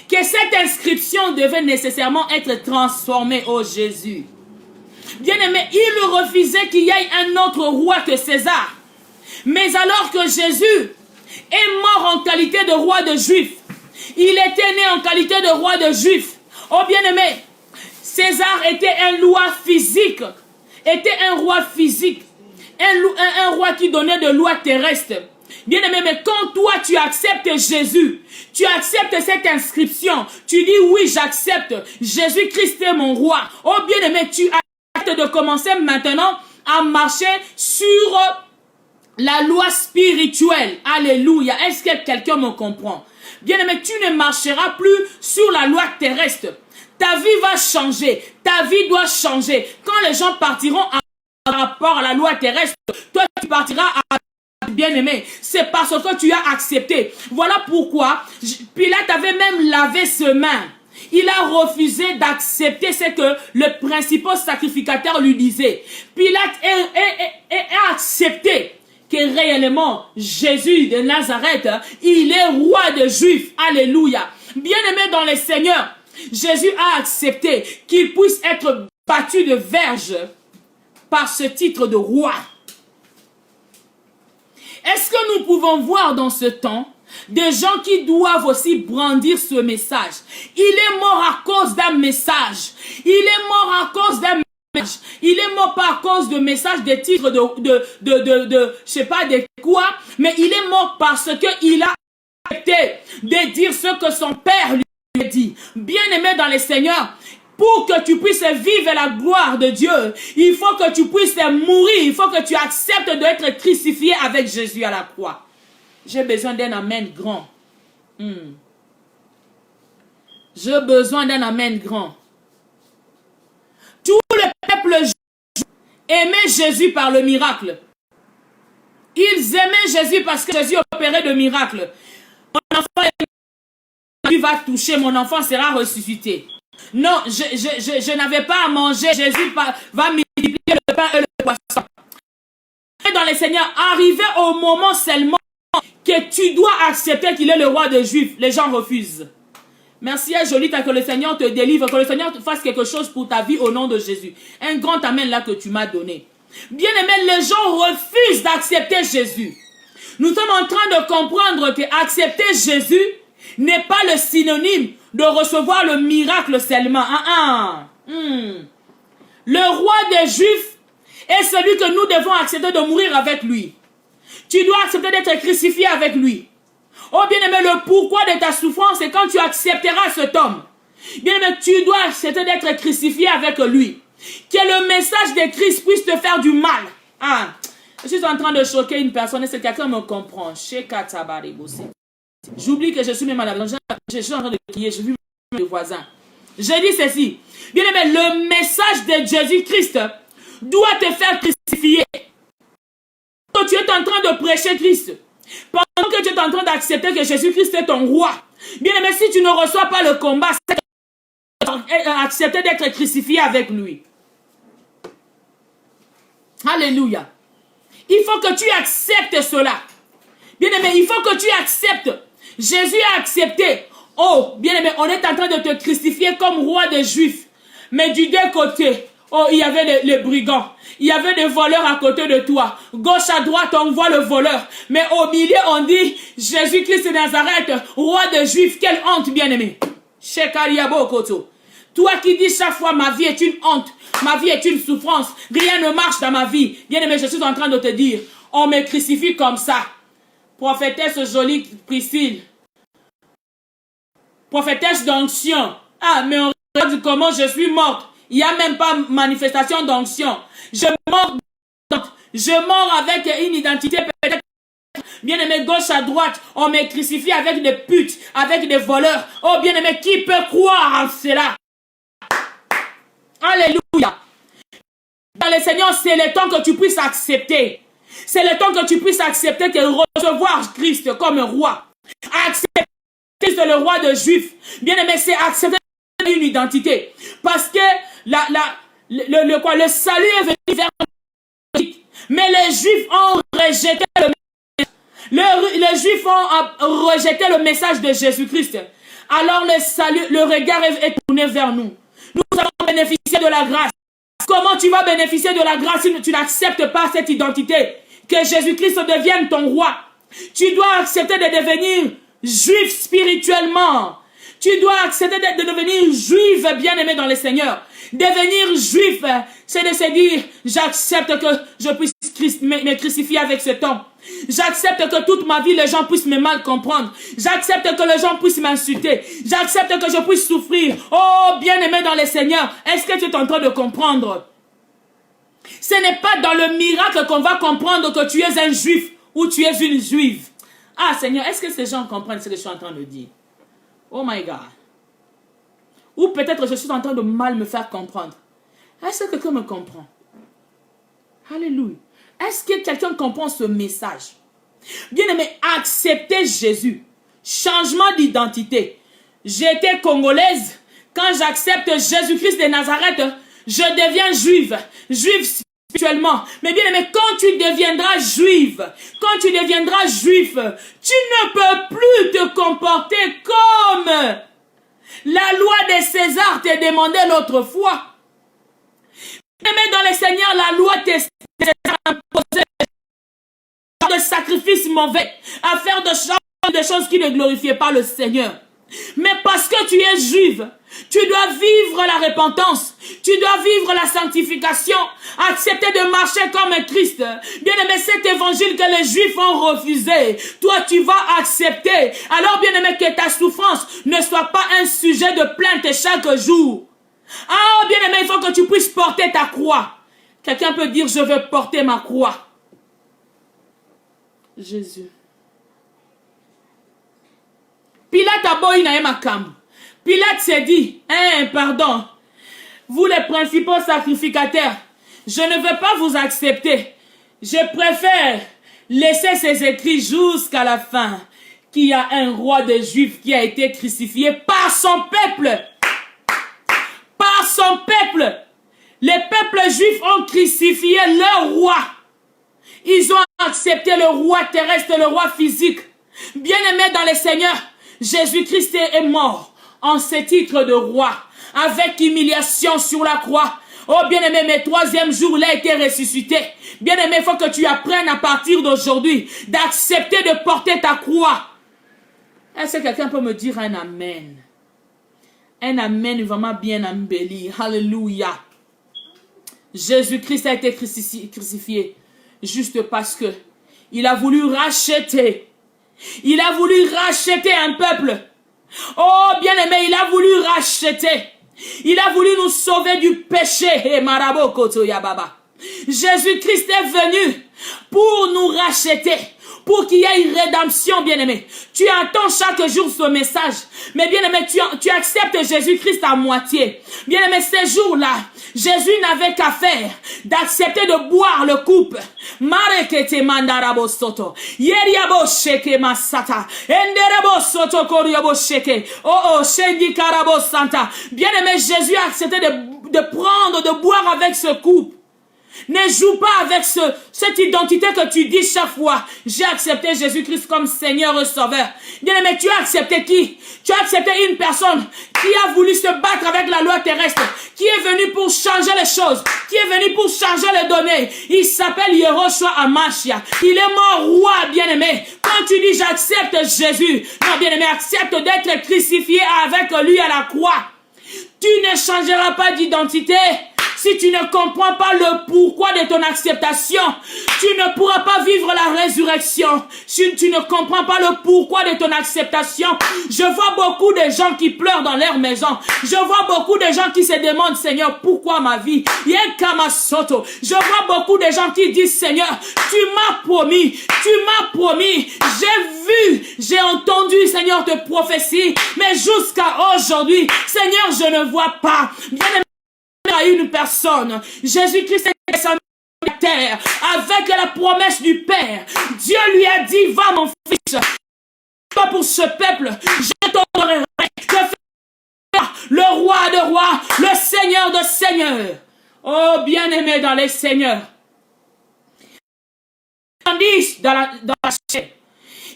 Que cette inscription devait nécessairement être transformée, oh Jésus. Bien-aimés, ils refusaient qu'il y ait un autre roi que César. Mais alors que Jésus est mort en qualité de roi de Juifs, il était né en qualité de roi de Juifs. Oh bien-aimé, César était un roi physique, un roi qui donnait de lois terrestres. Bien-aimé, mais quand toi tu acceptes Jésus, tu acceptes cette inscription, tu dis oui, j'accepte, Jésus-Christ est mon roi. Oh bien-aimé, tu acceptes de commencer maintenant à marcher sur la loi spirituelle. Alléluia. Est-ce que quelqu'un me comprend? Bien-aimé, tu ne marcheras plus sur la loi terrestre. Ta vie va changer. Ta vie doit changer. Quand les gens partiront en rapport à la loi terrestre, toi tu partiras à bien-aimé. C'est parce que tu as accepté. Voilà pourquoi Pilate avait même lavé ses mains. Il a refusé d'accepter ce que le principal sacrificateur lui disait. Pilate a accepté que réellement Jésus de Nazareth, il est roi des Juifs. Alléluia. Bien-aimé dans le Seigneur, Jésus a accepté qu'il puisse être battu de verge par ce titre de roi. Est-ce que nous pouvons voir dans ce temps des gens qui doivent aussi brandir ce message? Il est mort à cause d'un message. Il est mort à cause d'un message. Il est mort pas à cause de messages, de titres, je sais pas de quoi, mais il est mort parce qu'il a accepté de dire ce que son père lui dit, bien-aimé dans le Seigneur, pour que tu puisses vivre la gloire de Dieu, il faut que tu puisses mourir, il faut que tu acceptes d'être crucifié avec Jésus à la croix. J'ai besoin d'un amen grand. J'ai besoin d'un amen grand. Tout le peuple aimait Jésus par le miracle. Ils aimaient Jésus parce que Jésus opérait de miracles. Mon enfant va toucher, mon enfant sera ressuscité. Non, je n'avais pas à manger. Jésus va multiplier le pain et le poisson. Dans le Seigneur, arrivé au moment seulement que tu dois accepter qu'il est le roi des Juifs, les gens refusent. Merci à Jolita, que le Seigneur te délivre, que le Seigneur te fasse quelque chose pour ta vie au nom de Jésus. Un grand amen là que tu m'as donné. Bien aimé, les gens refusent d'accepter Jésus. Nous sommes en train de comprendre que accepter Jésus n'est pas le synonyme de recevoir le miracle seulement. Le roi des Juifs est celui que nous devons accepter de mourir avec lui. Tu dois accepter d'être crucifié avec lui. Oh bien-aimé, le pourquoi de ta souffrance, c'est quand tu accepteras cet homme. Bien-aimé, tu dois accepter d'être crucifié avec lui. Que le message de Christ puisse te faire du mal. Je suis en train de choquer une personne et c'est quelqu'un me comprend. J'oublie que je suis même malade. Je suis en train de crier. Je vis mes voisins. Je dis ceci. Bien-aimé, le message de Jésus-Christ doit te faire crucifier. Quand tu es en train de prêcher Christ, pendant que tu es en train d'accepter que Jésus-Christ est ton roi, bien-aimé, si tu ne reçois pas le combat, c'est accepter d'être crucifié avec lui. Alléluia. Il faut que tu acceptes cela. Bien-aimé, il faut que tu acceptes. Jésus a accepté. Oh, bien-aimé, on est en train de te crucifier comme roi des Juifs. Mais du deux côtés, oh, il y avait les brigands. Il y avait des voleurs à côté de toi. Gauche à droite, on voit le voleur. Mais au milieu, on dit Jésus-Christ de Nazareth, roi des Juifs. Quelle honte, bien-aimé. Toi qui dis chaque fois, ma vie est une honte. Ma vie est une souffrance. Rien ne marche dans ma vie. Bien-aimé, je suis en train de te dire, on me crucifie comme ça. Prophétesse jolie Priscille. Prophétesse d'onction. Mais on regarde comment je suis morte. Il n'y a même pas manifestation d'onction. Je mors avec une identité peut-être. Bien-aimé, gauche à droite, on me crucifie avec des putes, avec des voleurs. Oh bien-aimé, qui peut croire en cela? Alléluia. Dans le Seigneur, c'est le temps que tu puisses accepter. C'est le temps que tu puisses accepter que recevoir Christ comme roi. Accepter Christ le roi de Juifs. Bien-aimé, c'est accepter une identité. Parce que le salut est venu vers nous. Mais les Juifs ont rejeté les Juifs ont rejeté le message de Jésus-Christ. Alors le salut, le regard est tourné vers nous. Nous avons bénéficié de la grâce. Comment tu vas bénéficier de la grâce si tu n'acceptes pas cette identité? Que Jésus-Christ devienne ton roi. Tu dois accepter de devenir juif spirituellement. Tu dois accepter de devenir juif bien-aimé dans le Seigneur. Devenir juif, c'est de se dire, j'accepte que je puisse me crucifier avec cet homme. J'accepte que toute ma vie, les gens puissent me mal comprendre. J'accepte que les gens puissent m'insulter. J'accepte que je puisse souffrir. Oh, bien-aimé dans le Seigneur, est-ce que tu es en train de comprendre? Ce n'est pas dans le miracle qu'on va comprendre que tu es un juif ou tu es une juive. Ah, Seigneur, est-ce que ces gens comprennent ce que je suis en train de dire? Oh my God. Ou peut-être je suis en train de mal me faire comprendre. Est-ce que quelqu'un me comprend? Alléluia. Est-ce que quelqu'un comprend ce message? Bien-aimé, accepter Jésus. Changement d'identité. J'étais congolaise. Quand j'accepte Jésus-Christ de Nazareth, je deviens juive. Juive spirituellement. Mais bien-aimé, quand tu deviendras juive, quand tu deviendras juif, tu ne peux plus te comporter comme la loi de César te demandait l'autre fois. Mais dans le Seigneur, la loi de César imposait de sacrifices mauvais, à faire de choses qui ne glorifiaient pas le Seigneur. Mais parce que tu es juive, tu dois vivre la repentance, tu dois vivre la sanctification, accepter de marcher comme un Christ. Bien-aimé, cet évangile que les Juifs ont refusé, toi tu vas accepter. Alors bien-aimé, que ta souffrance ne soit pas un sujet de plainte chaque jour. Ah bien-aimé, il faut que tu puisses porter ta croix. Quelqu'un peut dire, je veux porter ma croix. Jésus. Pilate a boy na makam. Pilate s'est dit, pardon, vous les principaux sacrificateurs, je ne veux pas vous accepter. Je préfère laisser ces écrits jusqu'à la fin, qu'il y a un roi des Juifs qui a été crucifié par son peuple. Par son peuple. Les peuples juifs ont crucifié leur roi. Ils ont accepté le roi terrestre, le roi physique. Bien-aimé dans le Seigneur, Jésus-Christ est mort en ce titre de roi, avec humiliation sur la croix. Oh bien-aimé, mais troisième jour, il a été ressuscité. Bien-aimé, il faut que tu apprennes à partir d'aujourd'hui d'accepter de porter ta croix. Est-ce que quelqu'un peut me dire un amen? Un amen vraiment bien embelli. Alléluia. Jésus-Christ a été crucifié juste parce que il a voulu racheter. Il a voulu racheter un peuple. Oh, bien-aimé, il a voulu racheter. Il a voulu nous sauver du péché. Jésus-Christ est venu pour nous racheter, pour qu'il y ait une rédemption, bien-aimé. Tu entends chaque jour ce message, mais bien-aimé, tu acceptes Jésus-Christ à moitié. Bien-aimé, ces jours-là, Jésus n'avait qu'à faire d'accepter de boire le coupe. Marekete mandarabo soto. Yeriabo sheke masata. Enderabo soto koriabo sheke. Oh, shendi karabo santa. Bien-aimé, Jésus a accepté de prendre, de boire avec ce coupe. Ne joue pas avec cette identité que tu dis chaque fois. J'ai accepté Jésus-Christ comme Seigneur et Sauveur. Bien-aimé, tu as accepté qui? Tu as accepté une personne qui a voulu se battre avec la loi terrestre, qui est venue pour changer les choses, qui est venue pour changer les données. Il s'appelle Yehoshua Amashia. Il est mort roi, bien-aimé. Quand tu dis j'accepte Jésus, non, bien-aimé, accepte d'être crucifié avec lui à la croix. Tu ne changeras pas d'identité. Si tu ne comprends pas le pourquoi de ton acceptation, tu ne pourras pas vivre la résurrection. Si tu ne comprends pas le pourquoi de ton acceptation, je vois beaucoup de gens qui pleurent dans leur maison. Je vois beaucoup de gens qui se demandent, Seigneur, pourquoi ma vie? Je vois beaucoup de gens qui disent, Seigneur, tu m'as promis, j'ai entendu, Seigneur, tes prophéties, mais jusqu'à aujourd'hui, Seigneur, je ne vois pas. Bien à une personne, Jésus-Christ est descendu sur la terre avec la promesse du Père. Dieu lui a dit, va mon fils, pas pour ce peuple, je t'honorerai, je ferai le roi de rois, le Seigneur de seigneurs. Oh bien-aimé dans les seigneurs, tandis dans la chair,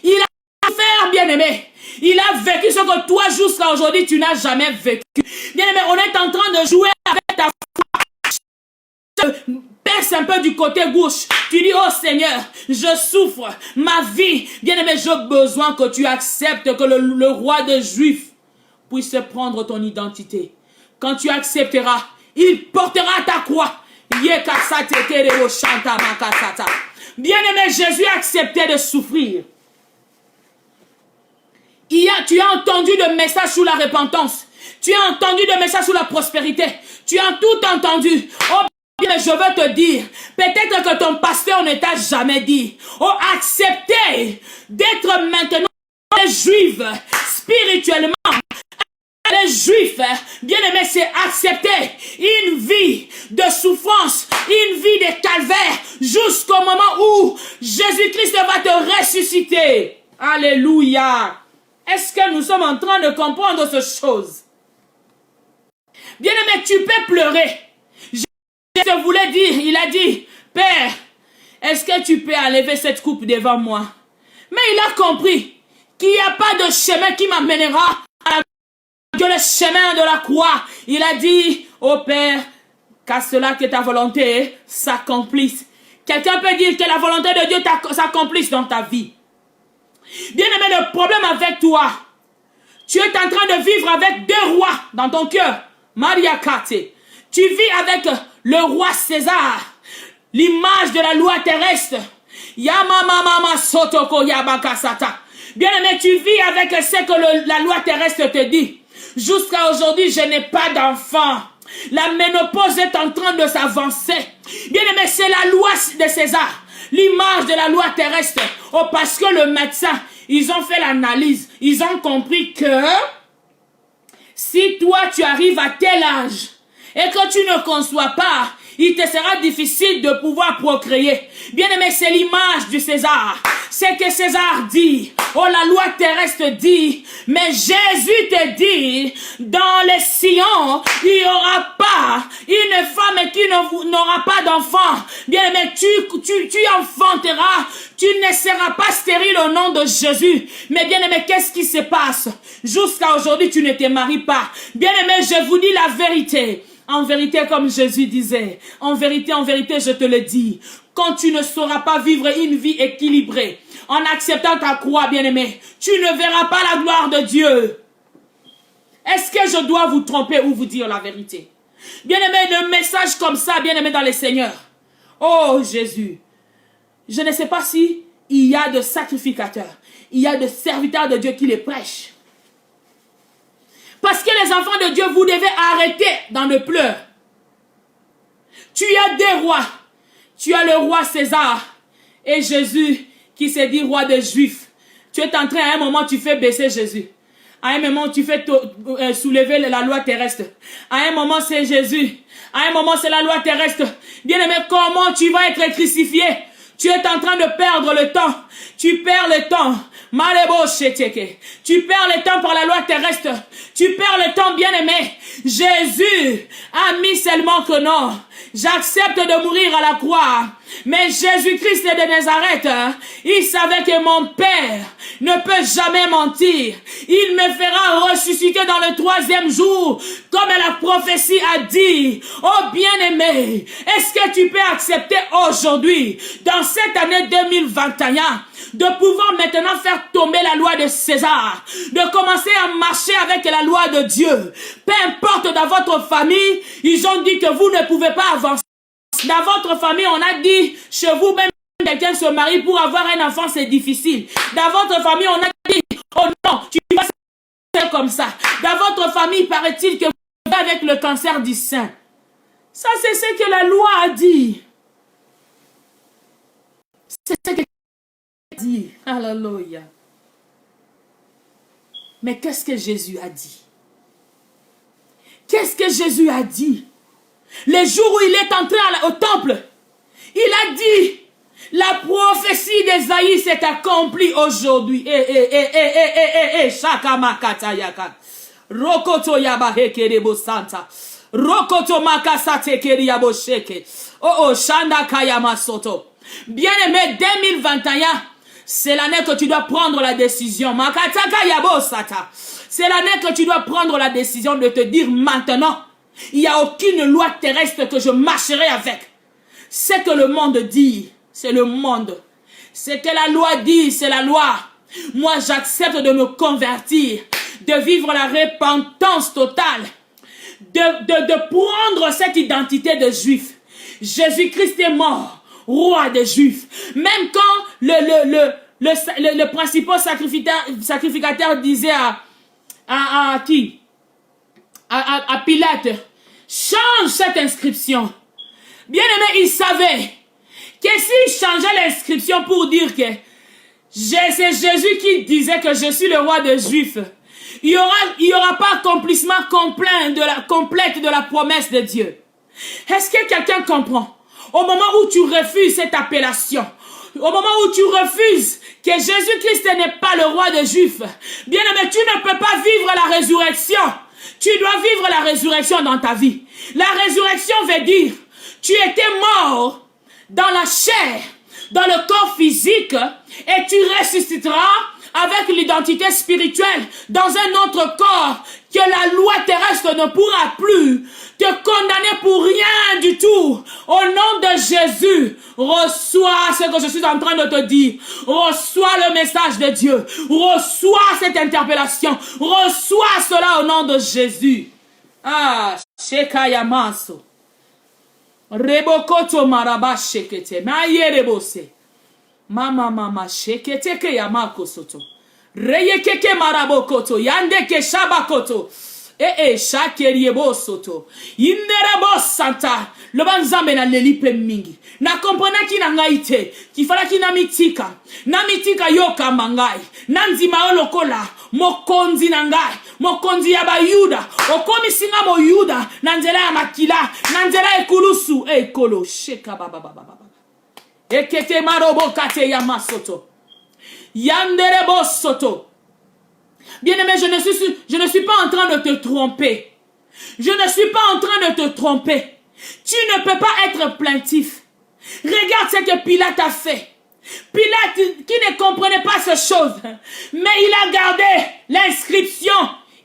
il a fait, bien-aimé. Il a vécu ce que toi jusqu'à aujourd'hui tu n'as jamais vécu. Bien-aimé, on est en train de jouer avec ta foi. Perce un peu du côté gauche. Tu dis, oh Seigneur, je souffre, ma vie. Bien-aimé, j'ai besoin que tu acceptes que le roi des Juifs puisse prendre ton identité. Quand tu accepteras, il portera ta croix. Bien-aimé, Jésus a accepté de souffrir. Tu as entendu le message sur la repentance. Tu as entendu le message sur la prospérité. Tu as tout entendu. Oh, bien, je veux te dire, peut-être que ton pasteur ne t'a jamais dit. Oh, accepter d'être maintenant les Juifs spirituellement. Les Juifs, bien aimé, c'est accepter une vie de souffrance, une vie de calvaire, jusqu'au moment où Jésus-Christ va te ressusciter. Alléluia. Est-ce que nous sommes en train de comprendre ces choses? Bien aimé, tu peux pleurer. Je voulais dire, il a dit, Père, est-ce que tu peux enlever cette coupe devant moi? Mais il a compris qu'il n'y a pas de chemin qui m'amènera que le chemin de la croix. Il a dit, oh Père, qu'à cela que ta volonté s'accomplisse. Quelqu'un peut dire que la volonté de Dieu s'accomplisse dans ta vie. Bien-aimé, le problème avec toi, Tu es en train de vivre avec deux rois dans ton cœur. Maria Kate. Tu vis avec le roi César, l'image de la loi terrestre. Yamamama Sotoko Yabakasata. Bien-aimé, tu vis avec ce que la loi terrestre te dit. Jusqu'à aujourd'hui, je n'ai pas d'enfant. La ménopause est en train de s'avancer. Bien-aimé, c'est la loi de César, l'image de la loi terrestre. Oh, parce que le médecin, ils ont fait l'analyse. Ils ont compris que si toi, tu arrives à tel âge et que tu ne conçois pas, il te sera difficile de pouvoir procréer. Bien-aimé, c'est l'image du César. C'est que César dit, oh la loi terrestre dit, mais Jésus te dit, dans les Sion, il n'y aura pas une femme qui n'aura pas d'enfant. Bien-aimé, tu enfanteras, tu ne seras pas stérile au nom de Jésus. Mais bien-aimé, qu'est-ce qui se passe? Jusqu'à aujourd'hui, tu ne te maries pas. Bien-aimé, je vous dis la vérité. En vérité, comme Jésus disait, en vérité, je te le dis, quand tu ne sauras pas vivre une vie équilibrée, en acceptant ta croix, bien-aimé, tu ne verras pas la gloire de Dieu. Est-ce que je dois vous tromper ou vous dire la vérité? Bien-aimé, le message comme ça, bien-aimé dans les seigneurs. Oh Jésus, je ne sais pas si il y a de sacrificateurs, il y a de serviteurs de Dieu qui les prêchent. Parce que les enfants de Dieu, vous devez arrêter dans le pleur. Tu as deux rois. Tu as le roi César et Jésus qui s'est dit roi des Juifs. Tu es en train, à un moment, tu fais baisser Jésus. À un moment, tu fais soulever la loi terrestre. À un moment, c'est Jésus. À un moment, c'est la loi terrestre. Bien-aimé, comment tu vas être crucifié? Tu es en train de perdre le temps. Tu perds le temps. Tu perds le temps par la loi terrestre. Tu perds le temps, bien-aimé. Jésus a mis seulement que non. J'accepte de mourir à la croix. Mais Jésus-Christ de Nazareth, il savait que mon Père ne peut jamais mentir. Il me fera ressusciter dans le 3e jour, comme la prophétie a dit. Oh bien-aimé, est-ce que tu peux accepter aujourd'hui, dans cette année 2021, de pouvoir maintenant faire tomber la loi de César, de commencer à marcher avec la loi de Dieu? Peu importe dans votre famille, ils ont dit que vous ne pouvez pas avancer. Dans votre famille, on a dit, chez vous, même quelqu'un se marie pour avoir un enfant, c'est difficile. Dans votre famille, on a dit, oh non, tu vas faire comme ça. Dans votre famille, paraît-il que vous avez avec le cancer du sein. Ça, c'est ce que la loi a dit. C'est ce que a dit. Alléluia. Mais qu'est-ce que Jésus a dit? Qu'est-ce que Jésus a dit? Le jour où il est entré au temple, il a dit, la prophétie d'Ésaïe s'est accomplie aujourd'hui. Rokoto yabahekerebo santa. Rokoto makasate keriabo sheke. Oh shanda kayama soto. Bien-aimé, 2021, c'est l'année que tu dois prendre la décision. Makataka yabo sata. C'est l'année que tu dois prendre la décision de te dire maintenant, il n'y a aucune loi terrestre que je marcherai avec. Ce que le monde dit, c'est le monde. Ce que la loi dit, c'est la loi. Moi, j'accepte de me convertir, de vivre la repentance totale, de prendre cette identité de juif. Jésus-Christ est mort, roi des Juifs. Même quand le principal sacrificateur disait à qui? À Pilate, change cette inscription. Bien-aimé, il savait que s'il changeait l'inscription pour dire que c'est Jésus qui disait que je suis le roi des Juifs, il y aura pas accomplissement complète de la promesse de Dieu. Est-ce que quelqu'un comprend? Au moment où tu refuses cette appellation, au moment où tu refuses que Jésus-Christ n'est pas le roi des Juifs, bien-aimé, tu ne peux pas vivre la résurrection. Tu dois vivre la résurrection dans ta vie. La résurrection veut dire, tu étais mort dans la chair, dans le corps physique, et tu ressusciteras avec l'identité spirituelle dans un autre corps que la loi terrestre ne pourra plus te condamner pour rien du tout. Au nom de Jésus, reçois ce que je suis en train de te dire. Reçois le message de Dieu. Reçois cette interpellation. Reçois cela au nom de Jésus. Ah, Shekayamaso. Rebokoto maraba shekete. Mayerebose. Mama shekete ke yamako soto. Reyekeke marabokoto. Yandeke shabakoto. Shakeriebo soto. Inderebo santa. Lobanzambe na lelipe mingi. Na kompona ki na ngaite. Kifala ki na mitika. Na mitika yoka mangai. Nanzima olokola. Mokonzi na ngai. Mokonzi ya bayuda. Okomi singa mo yuda. Nanzela ya makila. Nanzela ekulusu. Kolo. Sheka baba. Ekete marobo kate ya masoto. Yanderebo soto. Bien-aimé, je ne suis pas en train de te tromper. Je ne suis pas en train de te tromper. Tu ne peux pas être plaintif. Regarde ce que Pilate a fait. Pilate qui ne comprenait pas ces choses. Mais il a gardé l'inscription.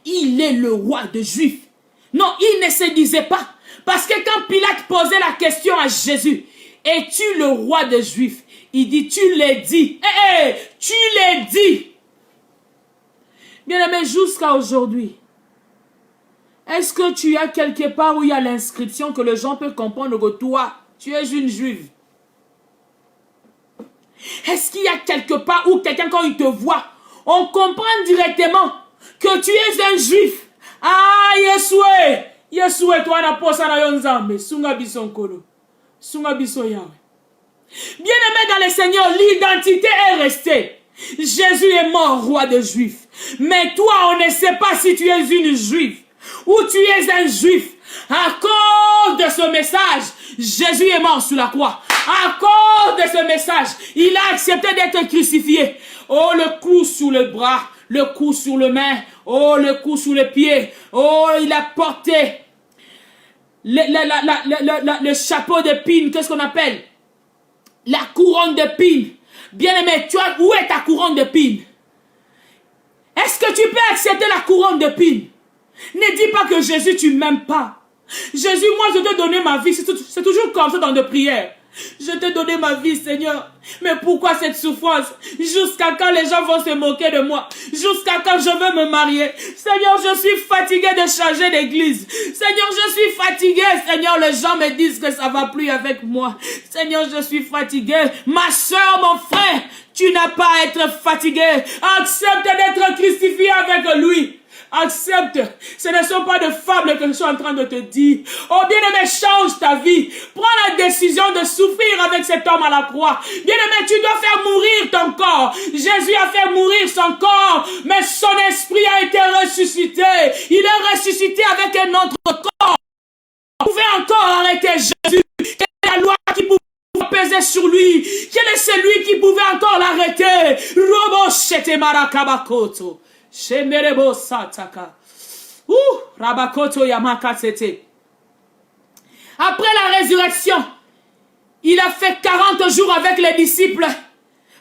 Il est le roi des Juifs. Non, il ne se disait pas. Parce que quand Pilate posait la question à Jésus, es-tu le roi des Juifs? Il dit, tu l'as dit. Tu l'as dit. Bien-aimé, jusqu'à aujourd'hui, est-ce que tu as quelque part où il y a l'inscription que les gens peuvent comprendre que toi, tu es une juive? Est-ce qu'il y a quelque part où quelqu'un, quand il te voit, on comprend directement que tu es un juif? Ah, Yesoué, toi, na posa na yonzambe, sunga biso nkolo, sunga biso yawe. Bien-aimé dans le Seigneur, l'identité est restée. Jésus est mort, roi des Juifs. Mais toi, on ne sait pas si tu es une juive ou tu es un juif. À cause de ce message, Jésus est mort sur la croix. À cause de ce message, il a accepté d'être crucifié. Oh, le clou sous le bras, le coup sur le main, oh, le coup sous le pied. Oh, il a porté le chapeau d'épines, qu'est-ce qu'on appelle? La couronne d'épines. Bien-aimé, où est ta couronne d'épines? Est-ce que tu peux accepter la couronne d'épines? Ne dis pas que Jésus, tu ne m'aimes pas. Jésus, moi, je t'ai donné ma vie. C'est toujours comme ça dans des prières. Je t'ai donné ma vie, Seigneur. Mais pourquoi cette souffrance? Jusqu'à quand les gens vont se moquer de moi? Jusqu'à quand je veux me marier? Seigneur, je suis fatigué de changer d'église. Seigneur, je suis fatigué. Seigneur, les gens me disent que ça va plus avec moi. Seigneur, je suis fatigué. Ma soeur, mon frère, tu n'as pas à être fatigué. Accepte d'être crucifié avec lui. Accepte. Ce ne sont pas de fables que je suis en train de te dire. Oh bien-aimé, change ta vie. Prends la décision de souffrir avec cet homme à la croix. Bien-aimé, tu dois faire mourir ton corps. Jésus a fait mourir son corps, mais son esprit a été ressuscité. Il est ressuscité avec un autre corps. Vous pouvez encore arrêter Jésus. Quelle est la loi qui pouvait peser sur lui? Quel est celui qui pouvait encore l'arrêter? Robo shete marakabakoto. Shemerebo sataka. Rabakoto yamaka sete. Après la résurrection, il a fait 40 jours avec les disciples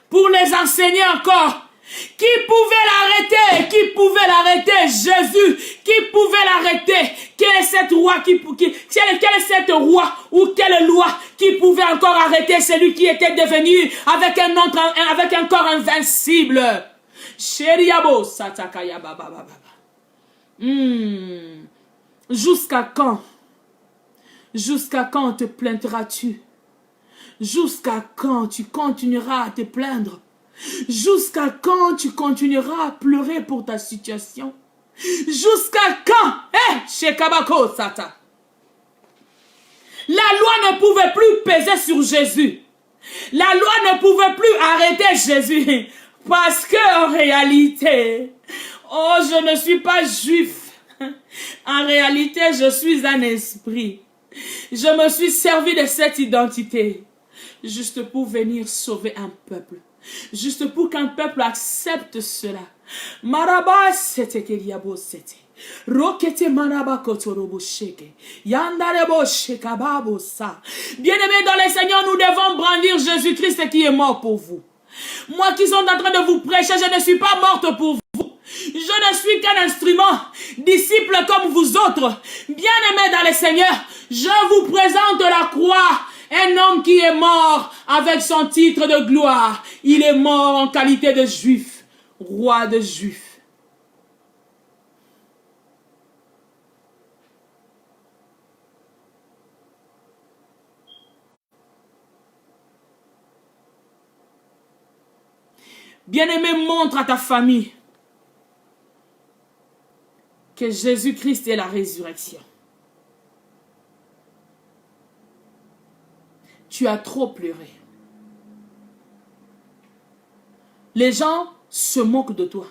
pour les enseigner encore. Qui pouvait l'arrêter? Qui pouvait l'arrêter? Jésus. Qui pouvait l'arrêter? Quelle est cette roi quelle est cette roi ou quelle loi qui pouvait encore arrêter celui qui était devenu avec un corps invincible? Sheriabo satakaya baba. Jusqu'à quand? Jusqu'à quand te plaindras-tu? Jusqu'à quand tu continueras à te plaindre? Jusqu'à quand tu continueras à pleurer pour ta situation? Jusqu'à quand? Shekabako sata. La loi ne pouvait plus peser sur Jésus. La loi ne pouvait plus arrêter Jésus. Parce que en réalité, je ne suis pas juif. En réalité, je suis un esprit. Je me suis servi de cette identité juste pour venir sauver un peuple. Juste pour qu'un peuple accepte cela. Maraba sete keriabo sete. Rokete maraba kotorobo sheke. Yandarebo shekababo sa. Bien-aimés dans le Seigneur, nous devons brandir Jésus-Christ qui est mort pour vous. Moi qui suis en train de vous prêcher, je ne suis pas morte pour vous. Je ne suis qu'un instrument, disciple comme vous autres. Bien-aimés dans le Seigneur, je vous présente la croix. Un homme qui est mort avec son titre de gloire. Il est mort en qualité de juif, roi de juifs. Bien-aimé, montre à ta famille que Jésus-Christ est la résurrection. Tu as trop pleuré. Les gens se moquent de toi.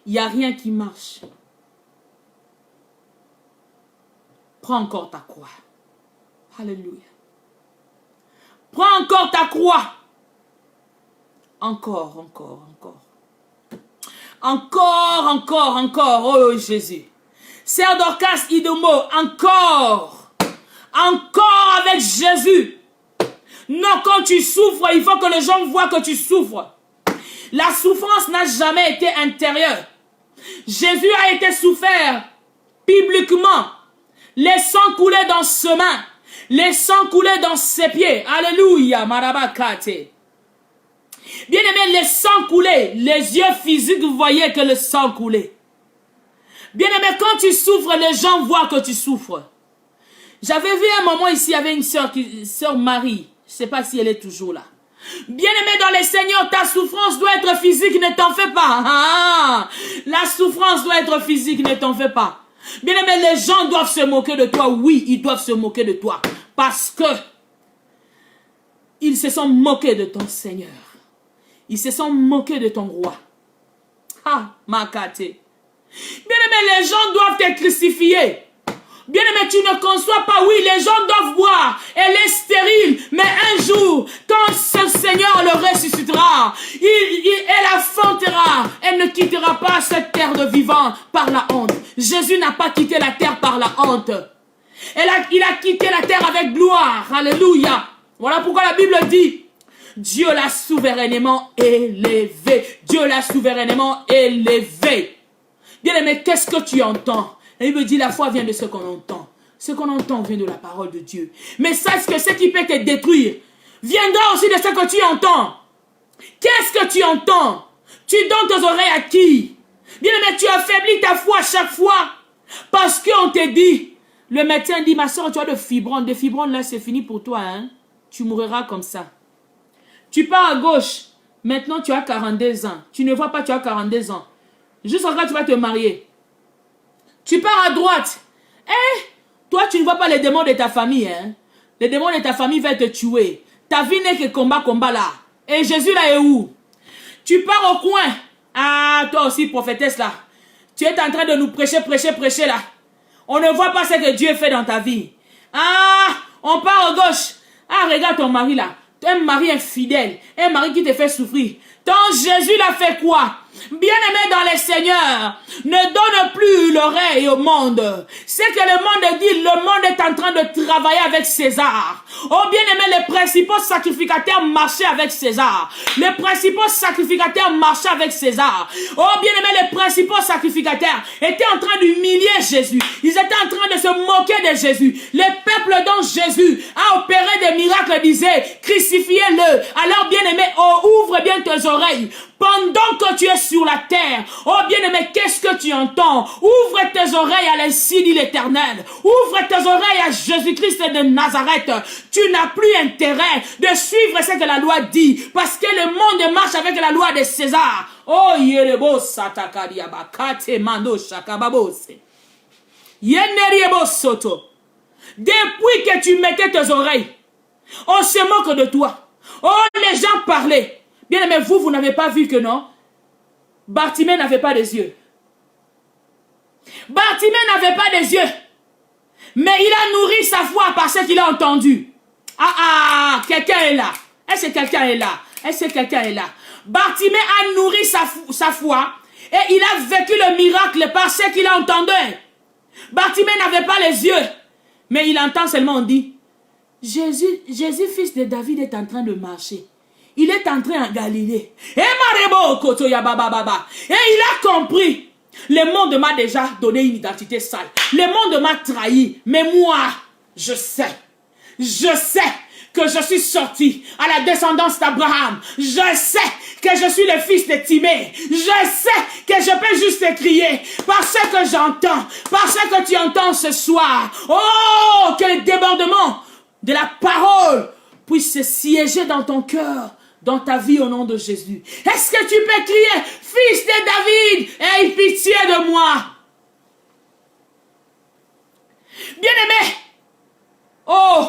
Il n'y a rien qui marche. Prends encore ta croix. Alléluia. Prends encore ta croix. Encore. Encore, oh Jésus. Sœur Dorcas Idomo, encore avec Jésus. Non, quand tu souffres, il faut que les gens voient que tu souffres. La souffrance n'a jamais été intérieure. Jésus a été souffert publiquement. Les sangs coulaient dans ses mains. Les sangs coulaient dans ses pieds. Alléluia, marabakate. Bien-aimé, les sangs coulaient. Les yeux physiques voyaient que le sang coulait. Bien-aimé, quand tu souffres, les gens voient que tu souffres. J'avais vu un moment ici, il y avait une sœur Marie. Je ne sais pas si elle est toujours là. Bien-aimé dans le Seigneur, ta souffrance doit être physique, ne t'en fais pas. Ah, la souffrance doit être physique, ne t'en fais pas. Bien-aimé, les gens doivent se moquer de toi. Oui, ils doivent se moquer de toi. Parce que ils se sont moqués de ton Seigneur. Ils se sont moqués de ton roi. Ah, Makate. Bien-aimé, les gens doivent te crucifier. Bien-aimé, tu ne conçois pas, oui, les gens doivent voir. Elle est stérile, mais un jour, quand ce Seigneur le ressuscitera, elle affrontera. Elle ne quittera pas cette terre de vivant par la honte. Jésus n'a pas quitté la terre par la honte. Il a quitté la terre avec gloire. Alléluia. Voilà pourquoi la Bible dit, Dieu l'a souverainement élevé. Dieu l'a souverainement élevé. Bien-aimé, qu'est-ce que tu entends? La Bible dit, la foi vient de ce qu'on entend. Ce qu'on entend vient de la parole de Dieu. Mais sache que ce qui peut te détruire viendra aussi de ce que tu entends. Qu'est-ce que tu entends? Tu donnes tes oreilles à qui? Bien-aimé, tu affaiblis ta foi chaque fois. Parce qu'on te dit, le médecin dit, ma soeur, tu as de fibromes. Des fibromes, là, c'est fini pour toi. Hein? Tu mourras comme ça. Tu pars à gauche. Maintenant, tu as 42 ans. Tu ne vois pas, tu as 42 ans. Jusqu'à quand tu vas te marier. Tu pars à droite. Toi, tu ne vois pas les démons de ta famille. Hein? Les démons de ta famille vont te tuer. Ta vie n'est que combat là. Et Jésus là est où? Tu pars au coin. Ah, toi aussi, prophétesse là. Tu es en train de nous prêcher là. On ne voit pas ce que Dieu fait dans ta vie. Ah, on part à gauche. Ah, regarde ton mari là. Un mari infidèle. Un mari qui te fait souffrir. Ton Jésus l'a fait quoi? Bien-aimé dans le Seigneur, ne donne plus l'oreille au monde. C'est que le monde dit, le monde est en train de travailler avec César. Oh bien-aimé, les principaux sacrificateurs marchaient avec César. Les principaux sacrificateurs marchaient avec César. Oh bien-aimé, les principaux sacrificateurs étaient en train d'humilier Jésus. Ils étaient en train de se moquer de Jésus. Les peuples dont Jésus a opéré des miracles disaient, crucifiez-le. Alors bien-aimé, oh, ouvre bien tes oreilles. Pendant que tu es sur la terre, oh bien-aimé, qu'est-ce que tu entends? Ouvre tes oreilles à l'ainsi dit l'Éternel. Ouvre tes oreilles à Jésus-Christ de Nazareth. Tu n'as plus intérêt de suivre ce que la loi dit, parce que le monde marche avec la loi de César. Oh, yerebo satakadiaba kate mando shakababose. Yeneriebo soto. Depuis que tu mettais tes oreilles, on se moque de toi. Oh, les gens parlaient. Bien aimé, vous n'avez pas vu que non? Bartimée n'avait pas des yeux. Bartimée n'avait pas des yeux. Mais il a nourri sa foi par ce qu'il a entendu. Ah, quelqu'un est là. Est-ce que quelqu'un est là? Est-ce que quelqu'un est là? Bartimée a nourri sa foi et il a vécu le miracle par ce qu'il a entendu. Bartimée n'avait pas les yeux. Mais il entend seulement, on dit, Jésus, fils de David, est en train de marcher. il est entré en Galilée. Et il a compris. Le monde m'a déjà donné une identité sale. Le monde m'a trahi. Mais moi, je sais que je suis sorti à la descendance d'Abraham. Je sais que je suis le fils de Timée. Je sais que je peux juste crier parce que j'entends, parce que tu entends ce soir. Oh, que le débordement de la parole puisse se siéger dans ton cœur, dans ta vie au nom de Jésus. Est-ce que tu peux crier, fils de David, aie pitié de moi? Bien-aimé, oh,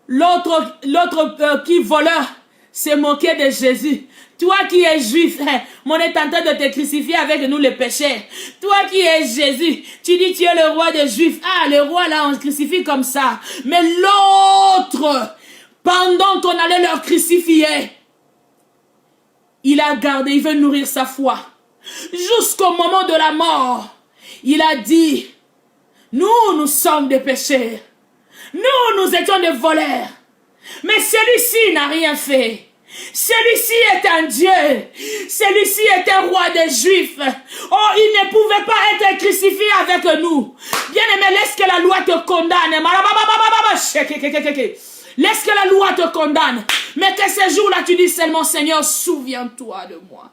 l'autre qui voleur s'est moqué de Jésus. Toi qui es juif, on est en train de te crucifier avec nous les pécheurs. Toi qui es Jésus, tu dis tu es le roi des Juifs. Ah, le roi là, on se crucifie comme ça. Mais l'autre, pendant qu'on allait leur crucifier, il a gardé, il veut nourrir sa foi. Jusqu'au moment de la mort, il a dit, nous sommes des pécheurs. Nous étions des voleurs. Mais celui-ci n'a rien fait. Celui-ci est un Dieu. Celui-ci est un roi des Juifs. Oh, il ne pouvait pas être crucifié avec nous. Bien-aimé, laisse que la loi te condamne. Laisse que la loi te condamne. Mais que ce jour-là, tu dis seulement, Seigneur, souviens-toi de moi.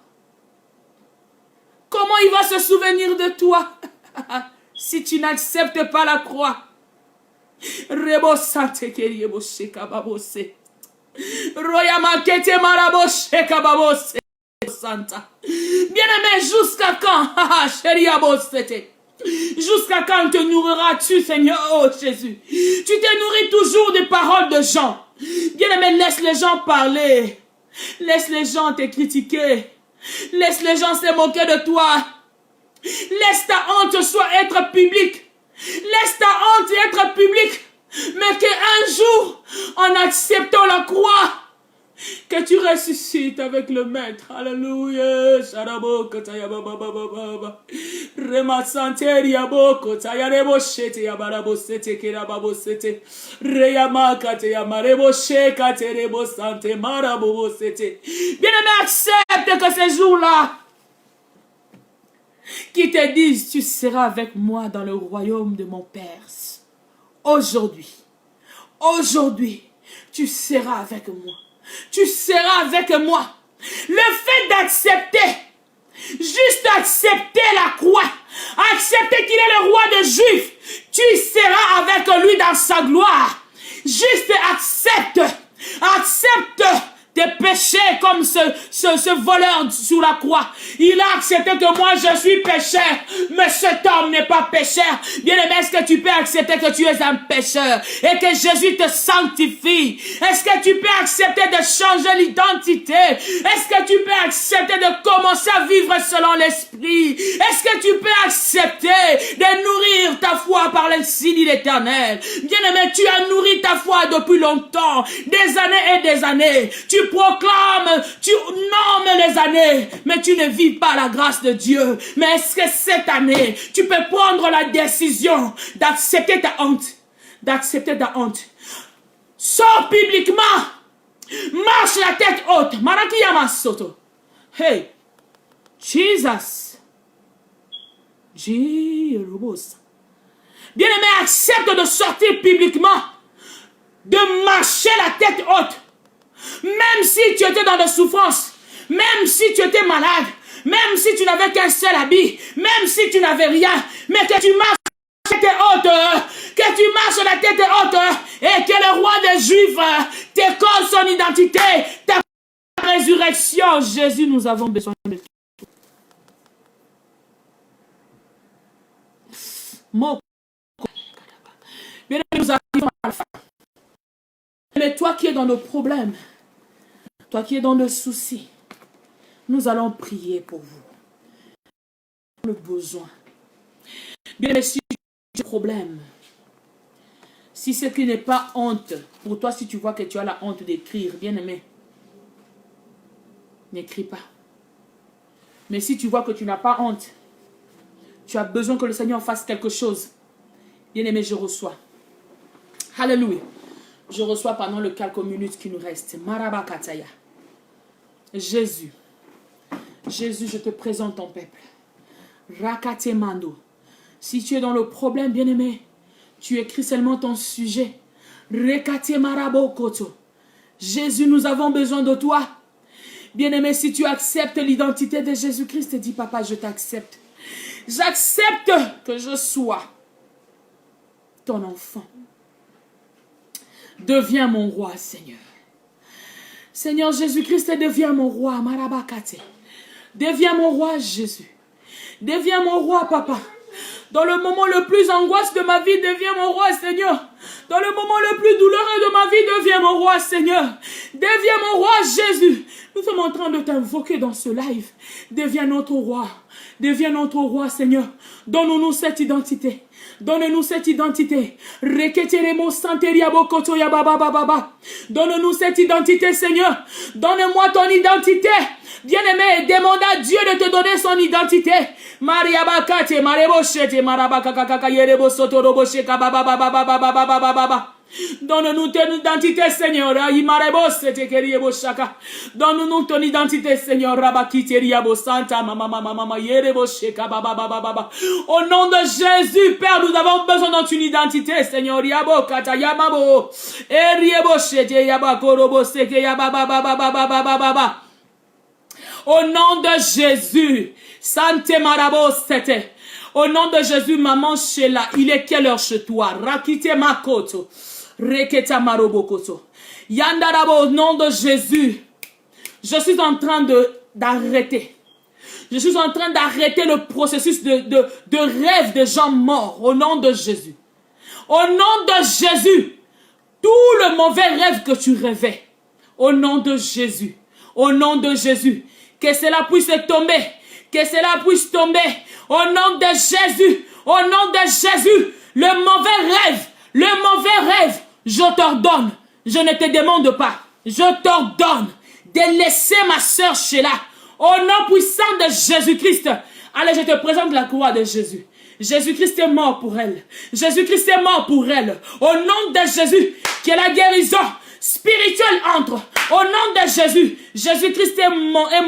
Comment il va se souvenir de toi si tu n'acceptes pas la croix? Rebo sante keriebo sheka babose. Royama kete marabo sheka babose. Santa. Bien-aimé, jusqu'à quand? Chéria bosete. Jusqu'à quand te nourriras-tu, Seigneur, oh Jésus? Tu te nourris toujours des paroles de gens. Bien-aimé, laisse les gens parler. Laisse les gens te critiquer. Laisse les gens se moquer de toi. Laisse ta honte soit être publique. Laisse ta honte être publique. Mais qu'un jour, en acceptant la croix, que tu ressuscites avec le Maître. Alléluia. Bien-aimé, accepte que ces jours-là, qui te disent, tu seras avec moi dans le royaume de mon Père. Aujourd'hui, tu seras avec moi. Tu seras avec moi. Le fait d'accepter, juste accepter la croix, accepter qu'il est le roi des Juifs, tu seras avec lui dans sa gloire. Juste accepte tes péchés comme ce voleur sur la croix. Il a accepté que moi je suis pécheur, mais cet homme n'est pas pécheur. Bien-aimé, est-ce que tu peux accepter que tu es un pécheur et que Jésus te sanctifie? Est-ce que tu peux accepter de changer l'identité? Est-ce que tu peux accepter de commencer à vivre selon l'Esprit? Est-ce que tu peux accepter de nourrir ta foi par le signe de l'Éternel? Bien-aimé, tu as nourri ta foi depuis longtemps, des années et des années. Tu proclames, tu nommes les années, mais tu ne vis pas la grâce de Dieu. Mais est-ce que cette année, tu peux prendre la décision d'accepter ta honte? D'accepter ta honte. Sors publiquement. Marche la tête haute. Marakiyama Soto. Hey. Jesus. Jérusalem. Bien-aimé, accepte de sortir publiquement. De marcher la tête haute. Même si tu étais dans des souffrances, même si tu étais malade, même si tu n'avais qu'un seul habit, même si tu n'avais rien, mais que tu marches la tête haute, que tu marches la tête haute, et que le roi des Juifs te colle son identité, ta résurrection. Jésus, nous avons besoin de toi. Bien, nous arrivons à la fin. Mais toi qui es dans nos problèmes, toi qui es dans nos soucis, nous allons prier pour vous. Le besoin. Bien aimé, si tu as un problème, si ce qui n'est pas honte, pour toi, si tu vois que tu as la honte d'écrire, bien aimé, n'écris pas. Mais si tu vois que tu n'as pas honte, tu as besoin que le Seigneur fasse quelque chose, bien aimé, je reçois. Alléluia. Je reçois pendant les quelques minutes qui nous restent. Marabakataya. Jésus. Jésus, je te présente ton peuple. Rakate mando. Si tu es dans le problème, bien-aimé, tu écris seulement ton sujet. Rekate marabo koto. Jésus, nous avons besoin de toi. Bien-aimé, si tu acceptes l'identité de Jésus-Christ, dis, papa, je t'accepte. J'accepte que je sois ton enfant. Deviens mon roi, Seigneur. Seigneur Jésus-Christ, deviens mon roi. Marabakate. Deviens mon roi, Jésus. Deviens mon roi, papa. Dans le moment le plus angoisse de ma vie, deviens mon roi, Seigneur. Dans le moment le plus douloureux de ma vie, deviens mon roi, Seigneur. Deviens mon roi, Jésus. Nous sommes en train de t'invoquer dans ce live. Deviens notre roi. Deviens notre roi, Seigneur. Donne-nous cette identité. Donne-nous cette identité. Donne-nous cette identité, Seigneur. Donne-moi ton identité. Bien-aimé, demande à Dieu de te donner son identité. Maria bakate, mareboshete, marabakakaka, yerebosoto, robosheka, baba. Donne-nous ton identité, Seigneur. Donne-nous ton identité, Seigneur. Au nom de Jésus, Père, nous avons besoin de ton identité, Seigneur. Au nom de Jésus, Sante Marabo Sete. Au nom de Jésus, maman Sheila, il est quelle heure chez toi? Rakite Makoto. Reketa Marobokoto. Yandarabo, au nom de Jésus, je suis en train d'arrêter. Je suis en train d'arrêter le processus de rêve des gens morts. Au nom de Jésus. Au nom de Jésus, tout le mauvais rêve que tu rêvais. Au nom de Jésus. Au nom de Jésus. Que cela puisse tomber. Que cela puisse tomber. Au nom de Jésus. Au nom de Jésus. Le mauvais rêve, je t'ordonne. Je ne te demande pas. Je t'ordonne de laisser ma soeur Sheila. Au nom puissant de Jésus-Christ. Allez, je te présente la croix de Jésus. Jésus-Christ est mort pour elle. Jésus-Christ est mort pour elle. Au nom de Jésus, que la guérison spirituelle entre. Au nom de Jésus, Jésus-Christ est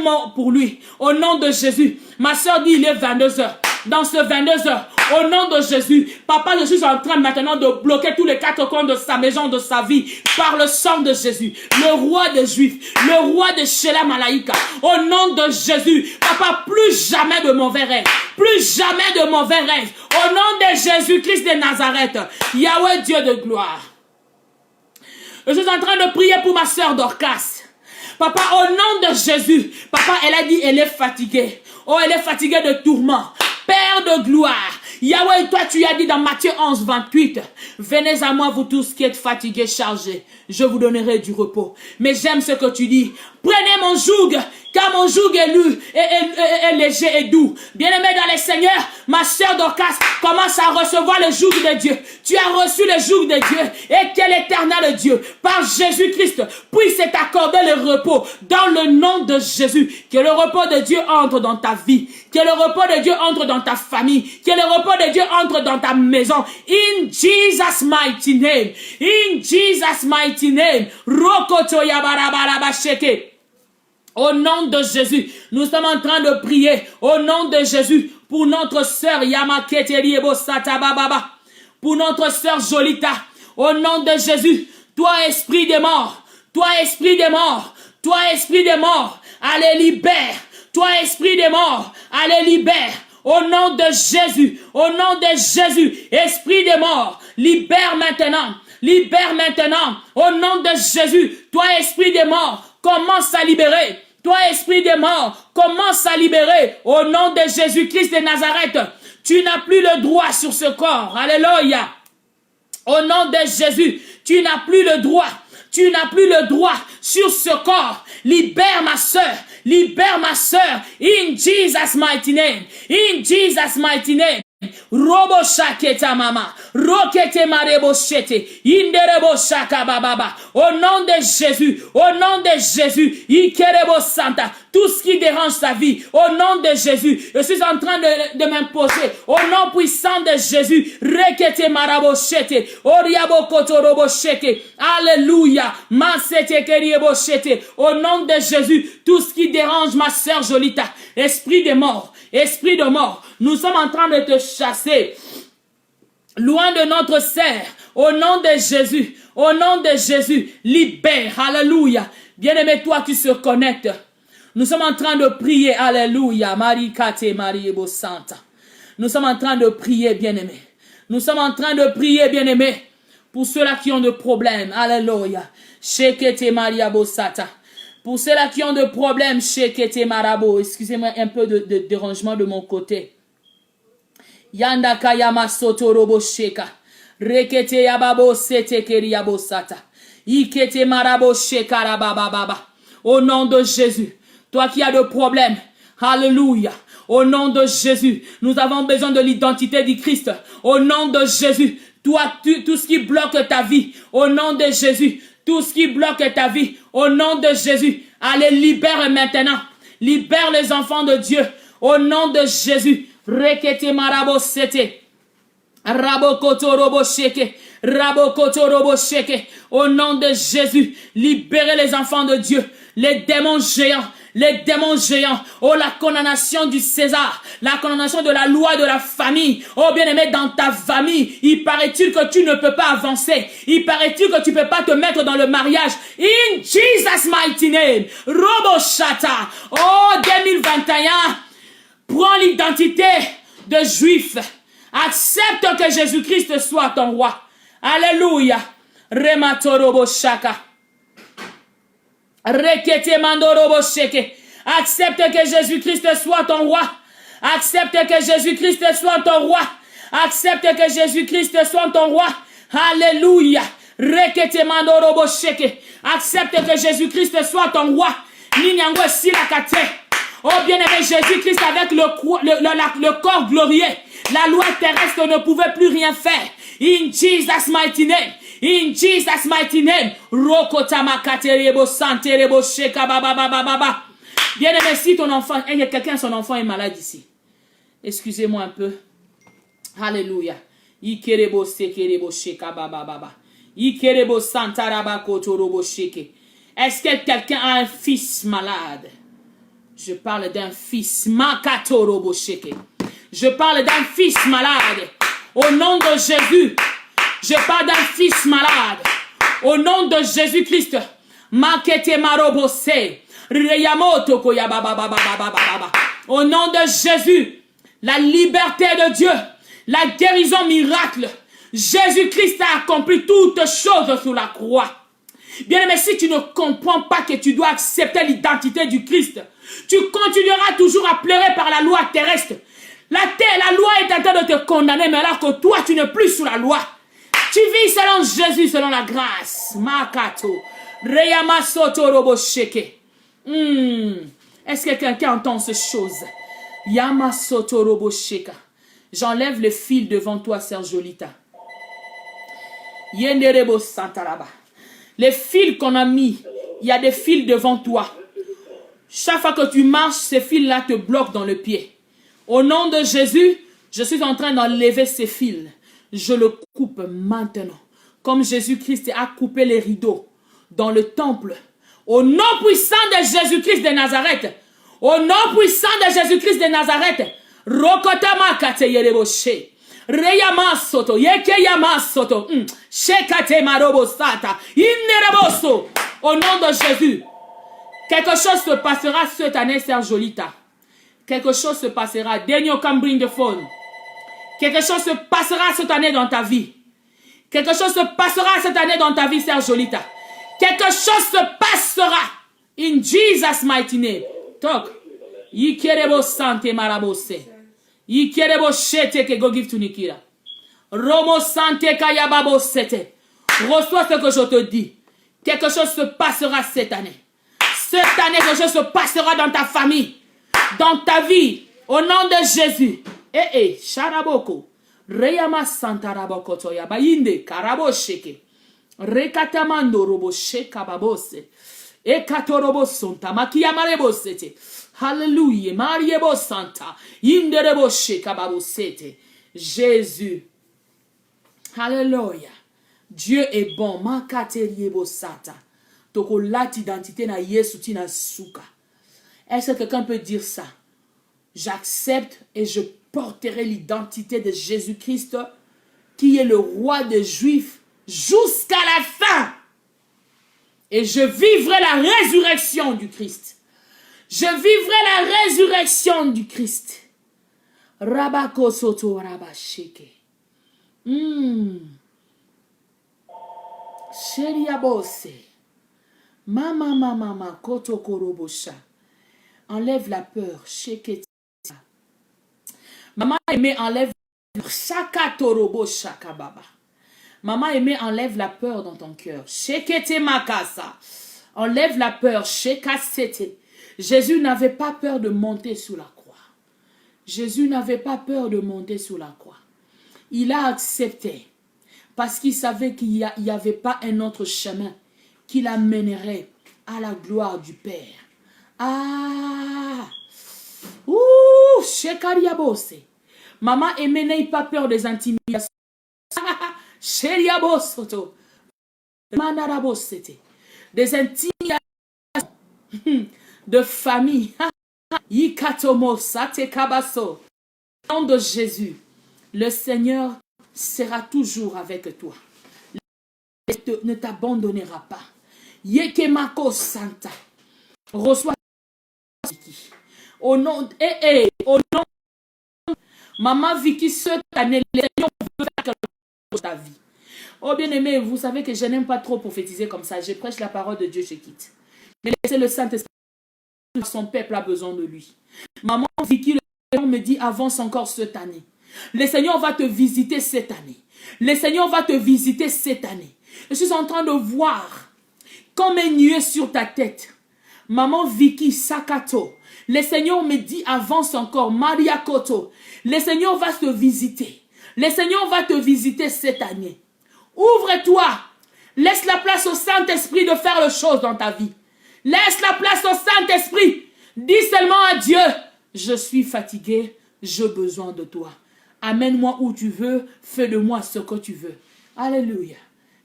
mort pour lui. Au nom de Jésus, ma soeur dit il est 22h. Dans ce 22h, au nom de Jésus, papa, je suis en train maintenant de bloquer tous les quatre coins de sa maison, de sa vie, par le sang de Jésus, le roi des Juifs, le roi de Sheila Malaïka. Au nom de Jésus, papa, plus jamais de mauvais rêves, plus jamais de mauvais rêves. Au nom de Jésus-Christ de Nazareth, Yahweh Dieu de gloire. Je suis en train de prier pour ma soeur Dorcas. Papa, au nom de Jésus, papa, elle a dit elle est fatiguée. Oh, elle est fatiguée de tourments. Père de gloire, Yahweh, toi tu as dit dans Matthieu 11, 28, venez à moi vous tous qui êtes fatigués, chargés, je vous donnerai du repos. Mais j'aime ce que tu dis, prenez mon joug, car mon joug est léger et doux. Bien-aimé dans les seigneurs, ma soeur Dorcas commence à recevoir le joug de Dieu. Tu as reçu le joug de Dieu et quel éternel Dieu, par Jésus-Christ, puisse t'accorder le repos dans le nom de Jésus. Que le repos de Dieu entre dans ta vie, que le repos de Dieu entre dans ta famille, que le repos de Dieu entre dans ta maison. In Jesus' mighty name, in Jesus' mighty name. Rokoto yabarabasheke. Au nom de Jésus, nous sommes en train de prier au nom de Jésus pour notre sœur Yamaketeliebo Satababa, pour notre sœur Jolita. Au nom de Jésus, toi esprit des morts, toi esprit des morts, toi esprit des morts, allez libère. Toi esprit des morts, allez libère. Au nom de Jésus, au nom de Jésus, esprit des morts, libère maintenant. Libère maintenant. Au nom de Jésus, toi esprit des morts, commence à libérer. Toi, esprit des morts, commence à libérer au nom de Jésus-Christ de Nazareth. Tu n'as plus le droit sur ce corps. Alléluia. Au nom de Jésus, tu n'as plus le droit. Tu n'as plus le droit sur ce corps. Libère ma soeur. Libère ma soeur. In Jesus' mighty name. In Jesus' mighty name. Robo shaketa mama, rokete marebo shete, inderebo shaka bababa. Au nom de Jésus, au nom de Jésus, ikerebo santa, tout ce qui dérange sa vie, au nom de Jésus, je suis en train de m'imposer, au nom puissant de Jésus, rekete maraboshete, oriabo kotoroboshete, alléluia, masete kerieboshete, au nom de Jésus, tout ce qui dérange ma sœur Jolita, esprit de mort, nous sommes en train de te chasser, loin de notre sœur, au nom de Jésus, libère, alléluia. Bien-aimé, toi qui se connectes, nous sommes en train de prier, alléluia, Marie Kate, Marie Ebo Santa. Nous sommes en train de prier, bien-aimé. Nous sommes en train de prier, bien-aimé, pour ceux-là qui ont des problèmes, alléluia. Shekete Maria Bosata. Pour ceux-là qui ont des problèmes, Shekete Marabo, excusez-moi un peu de dérangement de mon côté. Yanda Kayama Soto Robo Sheka. Rekete Yababo Sete Keriabo Sata. Ikete Marabo Sheka Rabababa. Au nom de Jésus, toi qui as des problèmes, alléluia. Au nom de Jésus, nous avons besoin de l'identité du Christ. Au nom de Jésus, toi, tout ce qui bloque ta vie, au nom de Jésus, tout ce qui bloque ta vie, au nom de Jésus, allez, libère maintenant. Libère les enfants de Dieu, au nom de Jésus. Rekete marabo sete. Rabokoto robo sheke. Rabokoto robo sheke. Au nom de Jésus, libérez les enfants de Dieu, les démons géants. Les démons géants, oh la condamnation du César, la condamnation de la loi de la famille, oh bien-aimé dans ta famille, il paraît-il que tu ne peux pas avancer, il paraît-il que tu ne peux pas te mettre dans le mariage, in Jesus mighty name, Robo Shata, oh 2021, prends l'identité de juif, accepte que Jésus-Christ soit ton roi, alléluia, Remato Robo Shaka. Rekete mandorobo sheke. Accepte que Jésus-Christ soit ton roi. Accepte que Jésus-Christ soit ton roi. Accepte que Jésus-Christ soit ton roi. Alléluia. Rekete mandorobo sheke. Accepte que Jésus-Christ soit ton roi. Ninyango silakate. Oh bien-aimé Jésus-Christ avec le corps glorieux. La loi terrestre ne pouvait plus rien faire. In Jesus mighty name. In Jesus mighty name. Rokotama katerebo santerebo sheka baba baba baba. Bien-aimé, si ton enfant, il y a quelqu'un, son enfant est malade ici. Excusez-moi un peu. Alléluia. Ikerebo sekerebo sheka baba baba. Ikerebo santaraba kotorobo sheke. Est-ce que quelqu'un a un fils malade? Je parle d'un fils makatorobo sheke. Je parle d'un fils malade. Au nom de Jésus. Je parle d'un fils malade. Au nom de Jésus-Christ. Makete marobose. Reyamoto koyabababababababa. Au nom de Jésus. La liberté de Dieu. La guérison miracle. Jésus-Christ a accompli toutes choses sur la croix. Bien aimé, si tu ne comprends pas que tu dois accepter l'identité du Christ, tu continueras toujours à pleurer par la loi terrestre. La loi est en train de te condamner, mais alors que toi, tu n'es plus sous la loi. Tu vis selon Jésus, selon la grâce. Makato. Reyama soto robo sheke. Est-ce que quelqu'un entend ces choses? Yama soto robo sheka. J'enlève le fil devant toi, Sœur Jolita. Yenderebo santaraba. Les fils qu'on a mis, il y a des fils devant toi. Chaque fois que tu marches, ces fils-là te bloquent dans le pied. Au nom de Jésus, je suis en train d'enlever ces fils. Je le coupe maintenant. Comme Jésus-Christ a coupé les rideaux dans le temple. Au nom puissant de Jésus-Christ de Nazareth. Au nom puissant de Jésus-Christ de Nazareth. Rokotama kateyereboshe. Reyama soto. Yekeyama soto. Shekate marobo sata. Innereboso. Au nom de Jésus. Quelque chose se passera cette année, Sœur Jolita. Quelque chose se passera. Daniel Cambring de Faune. Quelque chose se passera cette année dans ta vie. Quelque chose se passera cette année dans ta vie, Sœur Jolita. Quelque chose se passera. In Jesus' mighty name. Talk. Yikerebo sante marabose. Yikerebo shete ke go give to Nikira. Romo sante kayababo sete. Reçois ce que je te dis. Quelque chose se passera cette année. Cette année, quelque chose se passera dans ta famille. Dans ta vie. Au nom de Jésus. Sharaboko. Reyama santaraboko toya. Bayinde karabo sheke. Rekatamando robo sheka babose. E katorobo sonta. Makiyamarebo sete. Hallelujah. Mariebo santa. Inderebo shekababo sete. Jésus. Hallelujah. Dieu est bon. Makateriebo sata. Toko lat identité na Yesu tina suka. Est-ce que quelqu'un peut dire ça? J'accepte et je porterai l'identité de Jésus-Christ qui est le roi des Juifs jusqu'à la fin. Et je vivrai la résurrection du Christ. Je vivrai la résurrection du Christ. Rabako soto rabasheke. Sheriabose. Mama koto korobosha. Enlève la peur. Sheketi. Maman aimée, enlève Shaka torobo shaka baba. Maman aimée, enlève la peur dans ton cœur. Shekete makasa. Enlève la peur. Shekasete. Jésus n'avait pas peur de monter sous la croix. Jésus n'avait pas peur de monter sous la croix. Il a accepté parce qu'il savait qu'il n'y avait pas un autre chemin qui l'amènerait à la gloire du Père. Ah! Ouh! Shekariabose. Maman aimée, n'aie pas peur des intimidations. Sheriabosoto. Manarabosete. Des intimidations de famille. Yikatomo sate kabaso. Au nom de Jésus, le Seigneur sera toujours avec toi. Il ne t'abandonnera pas. Yekemako Santa. Reçois au nom au nom Maman Vicky, cette année, le Seigneur veut faire quelque chose dans ta vie. Oh bien-aimé, vous savez que je n'aime pas trop prophétiser comme ça. Je prêche la parole de Dieu, je quitte. Mais laissez le Saint-Esprit, son peuple a besoin de lui. Maman Vicky, le Seigneur me dit, avance encore cette année. Le Seigneur va te visiter cette année. Le Seigneur va te visiter cette année. Je suis en train de voir comme un nuée sur ta tête. Maman Vicky Sakato. Le Seigneur me dit, avance encore. Maria Koto. Le Seigneur va te visiter. Le Seigneur va te visiter cette année. Ouvre-toi. Laisse la place au Saint-Esprit de faire les choses dans ta vie. Laisse la place au Saint-Esprit. Dis seulement à Dieu, je suis fatigué, j'ai besoin de toi. Amène-moi où tu veux, fais de moi ce que tu veux. Alléluia.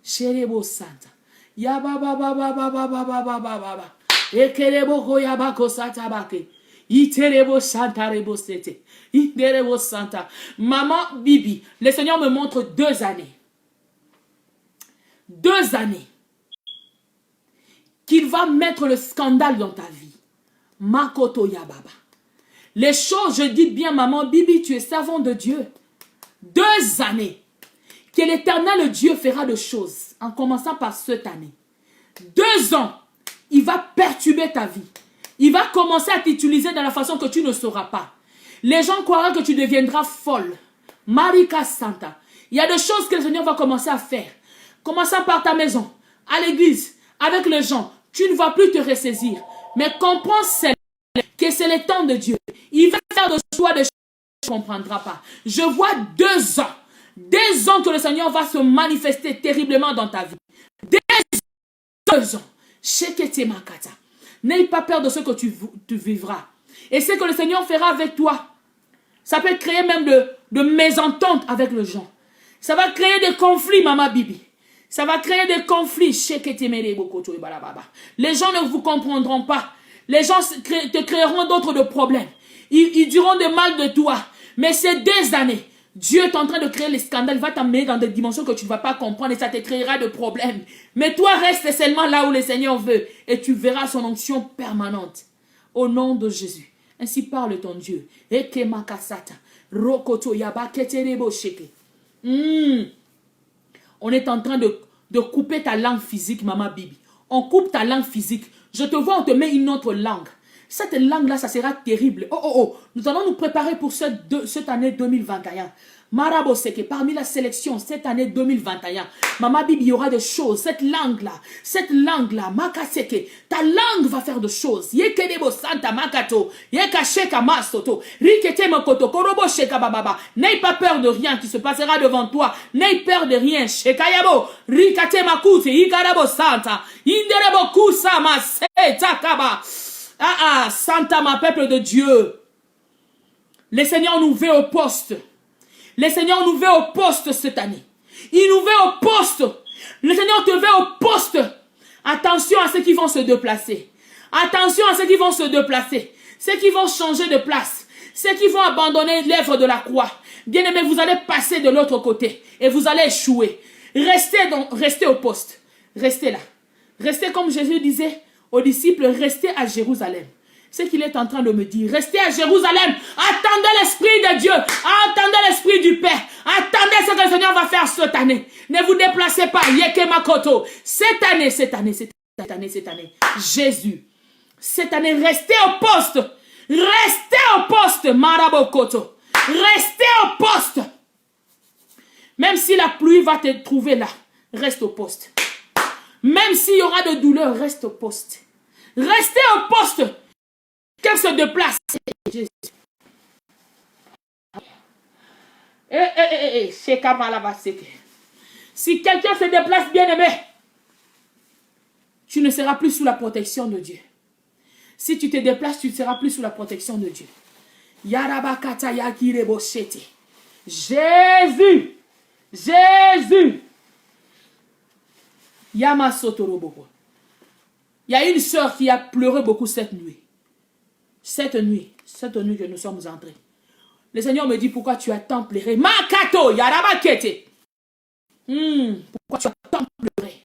Sherebo Santa. Yababa baba baba baba baba baba. Ekerebo koyabako satabake. Iterebo Santa rebo sete. Iterebo Santa. Maman Bibi, le Seigneur me montre 2 années. 2 années. Qu'il va mettre le scandale dans ta vie. Makoto Yababa. Les choses, je dis bien, maman Bibi, tu es servant de Dieu. 2 années. Que l'Éternel Dieu fera de choses. En commençant par cette année. 2 ans. Il va perturber ta vie. Il va commencer à t'utiliser dans la façon que tu ne sauras pas. Les gens croiront que tu deviendras folle. Marika Santa. Il y a des choses que le Seigneur va commencer à faire. Commençant par ta maison, à l'église, avec les gens. Tu ne vas plus te ressaisir. Mais comprends que c'est le temps de Dieu. Il va faire de toi des choses que tu ne comprendras pas. Je vois 2 ans. 2 ans que le Seigneur va se manifester terriblement dans ta vie. 2 ans. N'aie pas peur de ce que tu vivras. Et ce que le Seigneur fera avec toi. Ça peut créer même de mésententes avec les gens. Ça va créer des conflits, maman Bibi. Ça va créer des conflits. Les gens ne vous comprendront pas. Les gens te créeront d'autres de problèmes. Ils diront de mal de toi. Mais ces 2 années, Dieu est en train de créer les scandales. Il va t'amener dans des dimensions que tu ne vas pas comprendre et ça te créera de problèmes. Mais toi, reste seulement là où le Seigneur veut. Et tu verras son onction permanente. Au nom de Jésus. Ainsi parle ton Dieu. On est en train de couper ta langue physique, maman Bibi. On coupe ta langue physique. Je te vois, on te met une autre langue. Cette langue-là, ça sera terrible. Oh, oh, oh. Nous allons nous préparer pour cette année 2021. Marabo Seke, parmi la sélection, cette année 2021, Mama Bibi, il y aura des choses. Cette langue-là, Makaseke, ta langue va faire des choses. Yekedebo Santa Makato, Yekasheka Masoto, Rikete Mokoto, Korobo Sheka Bababa. N'aie pas peur de rien qui se passera devant toi. N'aie peur de rien. Shekayabo, Rikate Makuti, Ikarabo Santa, Inderebo Kusa Maseta Kaba. Santa, ma peuple de Dieu. Le Seigneur nous veut au poste. Le Seigneur nous veut au poste cette année. Il nous veut au poste. Le Seigneur te veut au poste. Attention à ceux qui vont se déplacer. Attention à ceux qui vont se déplacer. Ceux qui vont changer de place. Ceux qui vont abandonner l'œuvre de la croix. Bien-aimés, vous allez passer de l'autre côté. Et vous allez échouer. Restez au poste. Restez là. Restez comme Jésus disait aux disciples, restez à Jérusalem. C'est qu'il est en train de me dire. Restez à Jérusalem. Attendez l'Esprit de Dieu. Attendez l'Esprit du Père. Attendez ce que le Seigneur va faire cette année. Ne vous déplacez pas. Yekemakoto. Cette année. Jésus. Cette année, restez au poste. Restez au poste. Marabokoto. Restez au poste. Même si la pluie va te trouver là, reste au poste. Même s'il y aura de douleur, reste au poste. Restez au poste. Qu'elle se déplace. Si quelqu'un se déplace, bien aimé, tu ne seras plus sous la protection de Dieu. Si tu te déplaces, tu ne seras plus sous la protection de Dieu. Jésus. Jésus. Yamasotorobo. Il y a une sœur qui a pleuré beaucoup cette nuit. Cette nuit que nous sommes entrés. Le Seigneur me dit, pourquoi tu as tant pleuré? Makato, yarabakete. Pourquoi tu as tant pleuré?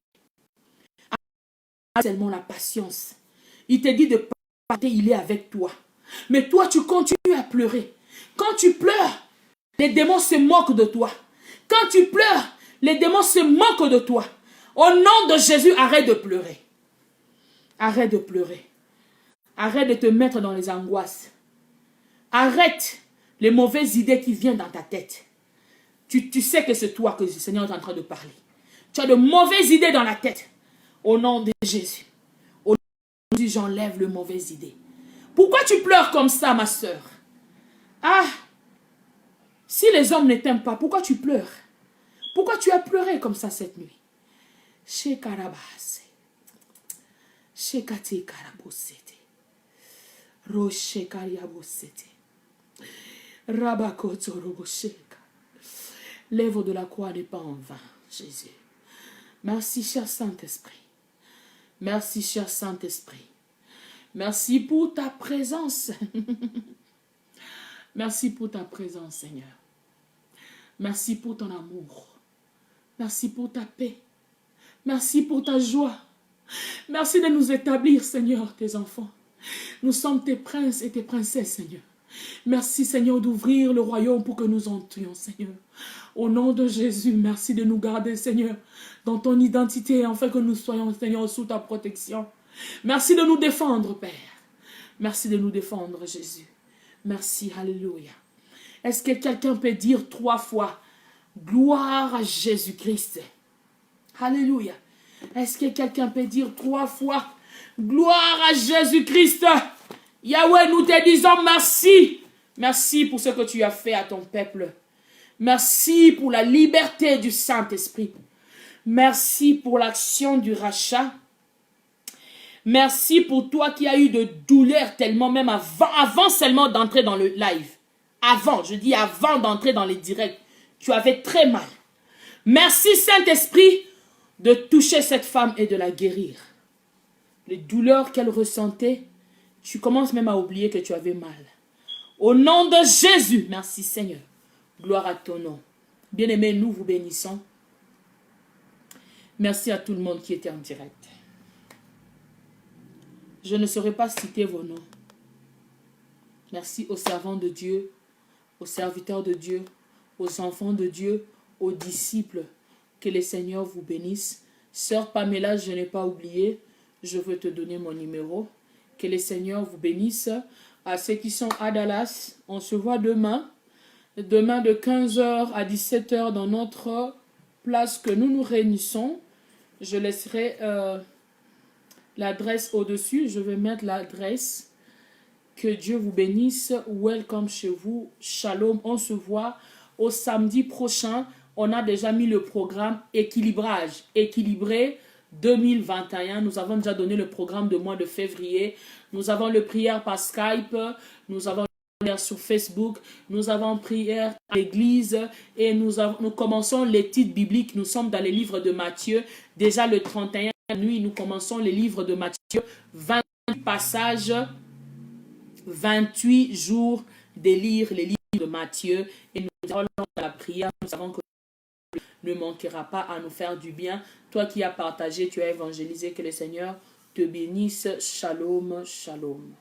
Seulement la patience. Il te dit de partir, il est avec toi. Mais toi, tu continues à pleurer. Quand tu pleures, les démons se moquent de toi. Quand tu pleures, les démons se moquent de toi. Au nom de Jésus, arrête de pleurer. Arrête de pleurer. Arrête de te mettre dans les angoisses. Arrête les mauvaises idées qui viennent dans ta tête. Tu sais que c'est toi que le Seigneur est en train de parler. Tu as de mauvaises idées dans la tête. Au nom de Jésus. Au nom de Jésus, j'enlève les mauvaises idées. Pourquoi tu pleures comme ça, ma soeur? Si les hommes ne t'aiment pas, pourquoi tu pleures? Pourquoi tu as pleuré comme ça cette nuit? Chez Karabase. Chez Kati Karabosete. Roche Kariabosete. Rabakoto Robosheka. L'œuvre de la croix n'est pas en vain, Jésus. Merci, cher Saint-Esprit. Merci, cher Saint-Esprit. Merci pour ta présence. Merci pour ta présence, Seigneur. Merci pour ton amour. Merci pour ta paix. Merci pour ta joie. Merci de nous établir, Seigneur, tes enfants. Nous sommes tes princes et tes princesses, Seigneur. Merci, Seigneur, d'ouvrir le royaume pour que nous entrions, Seigneur. Au nom de Jésus, merci de nous garder, Seigneur, dans ton identité, afin que nous soyons, Seigneur, sous ta protection. Merci de nous défendre, Père. Merci de nous défendre, Jésus. Merci, alléluia. Est-ce que quelqu'un peut dire 3 fois, gloire à Jésus-Christ? Alléluia. Est-ce que quelqu'un peut dire 3 fois, gloire à Jésus-Christ? Yahweh, nous te disons merci. Merci pour ce que tu as fait à ton peuple. Merci pour la liberté du Saint-Esprit. Merci pour l'action du rachat. Merci pour toi qui as eu de douleur tellement, même avant seulement d'entrer dans le live. Avant d'entrer dans les directs, tu avais très mal. Merci Saint-Esprit de toucher cette femme et de la guérir. Les douleurs qu'elle ressentait, tu commences même à oublier que tu avais mal. Au nom de Jésus, merci Seigneur. Gloire à ton nom. Bien-aimés, nous vous bénissons. Merci à tout le monde qui était en direct. Je ne saurais pas citer vos noms. Merci aux servants de Dieu, aux serviteurs de Dieu, aux enfants de Dieu, aux disciples. Que le Seigneur vous bénisse. Sœur Pamela, je n'ai pas oublié. Je veux te donner mon numéro. Que le Seigneur vous bénisse. À ceux qui sont à Dallas, on se voit demain. Demain de 15h à 17h dans notre place que nous nous réunissons. Je laisserai l'adresse au-dessus. Je vais mettre l'adresse. Que Dieu vous bénisse. Welcome chez vous. Shalom. On se voit au samedi prochain. On a déjà mis le programme équilibrage. Équilibré 2021. Nous avons déjà donné le programme de mois de février. Nous avons le prière par Skype. Nous avons prière sur Facebook. Nous avons prière à l'église. Et nous commençons les titres bibliques. Nous sommes dans les livres de Matthieu. Déjà le 31 nuit, nous commençons les livres de Matthieu. 20 passages. 28 jours de lire les livres de Matthieu et nous allons à la prière. Nous savons que ne manquera pas à nous faire du bien. Toi qui as partagé, tu as évangélisé, que le Seigneur te bénisse. Shalom, shalom.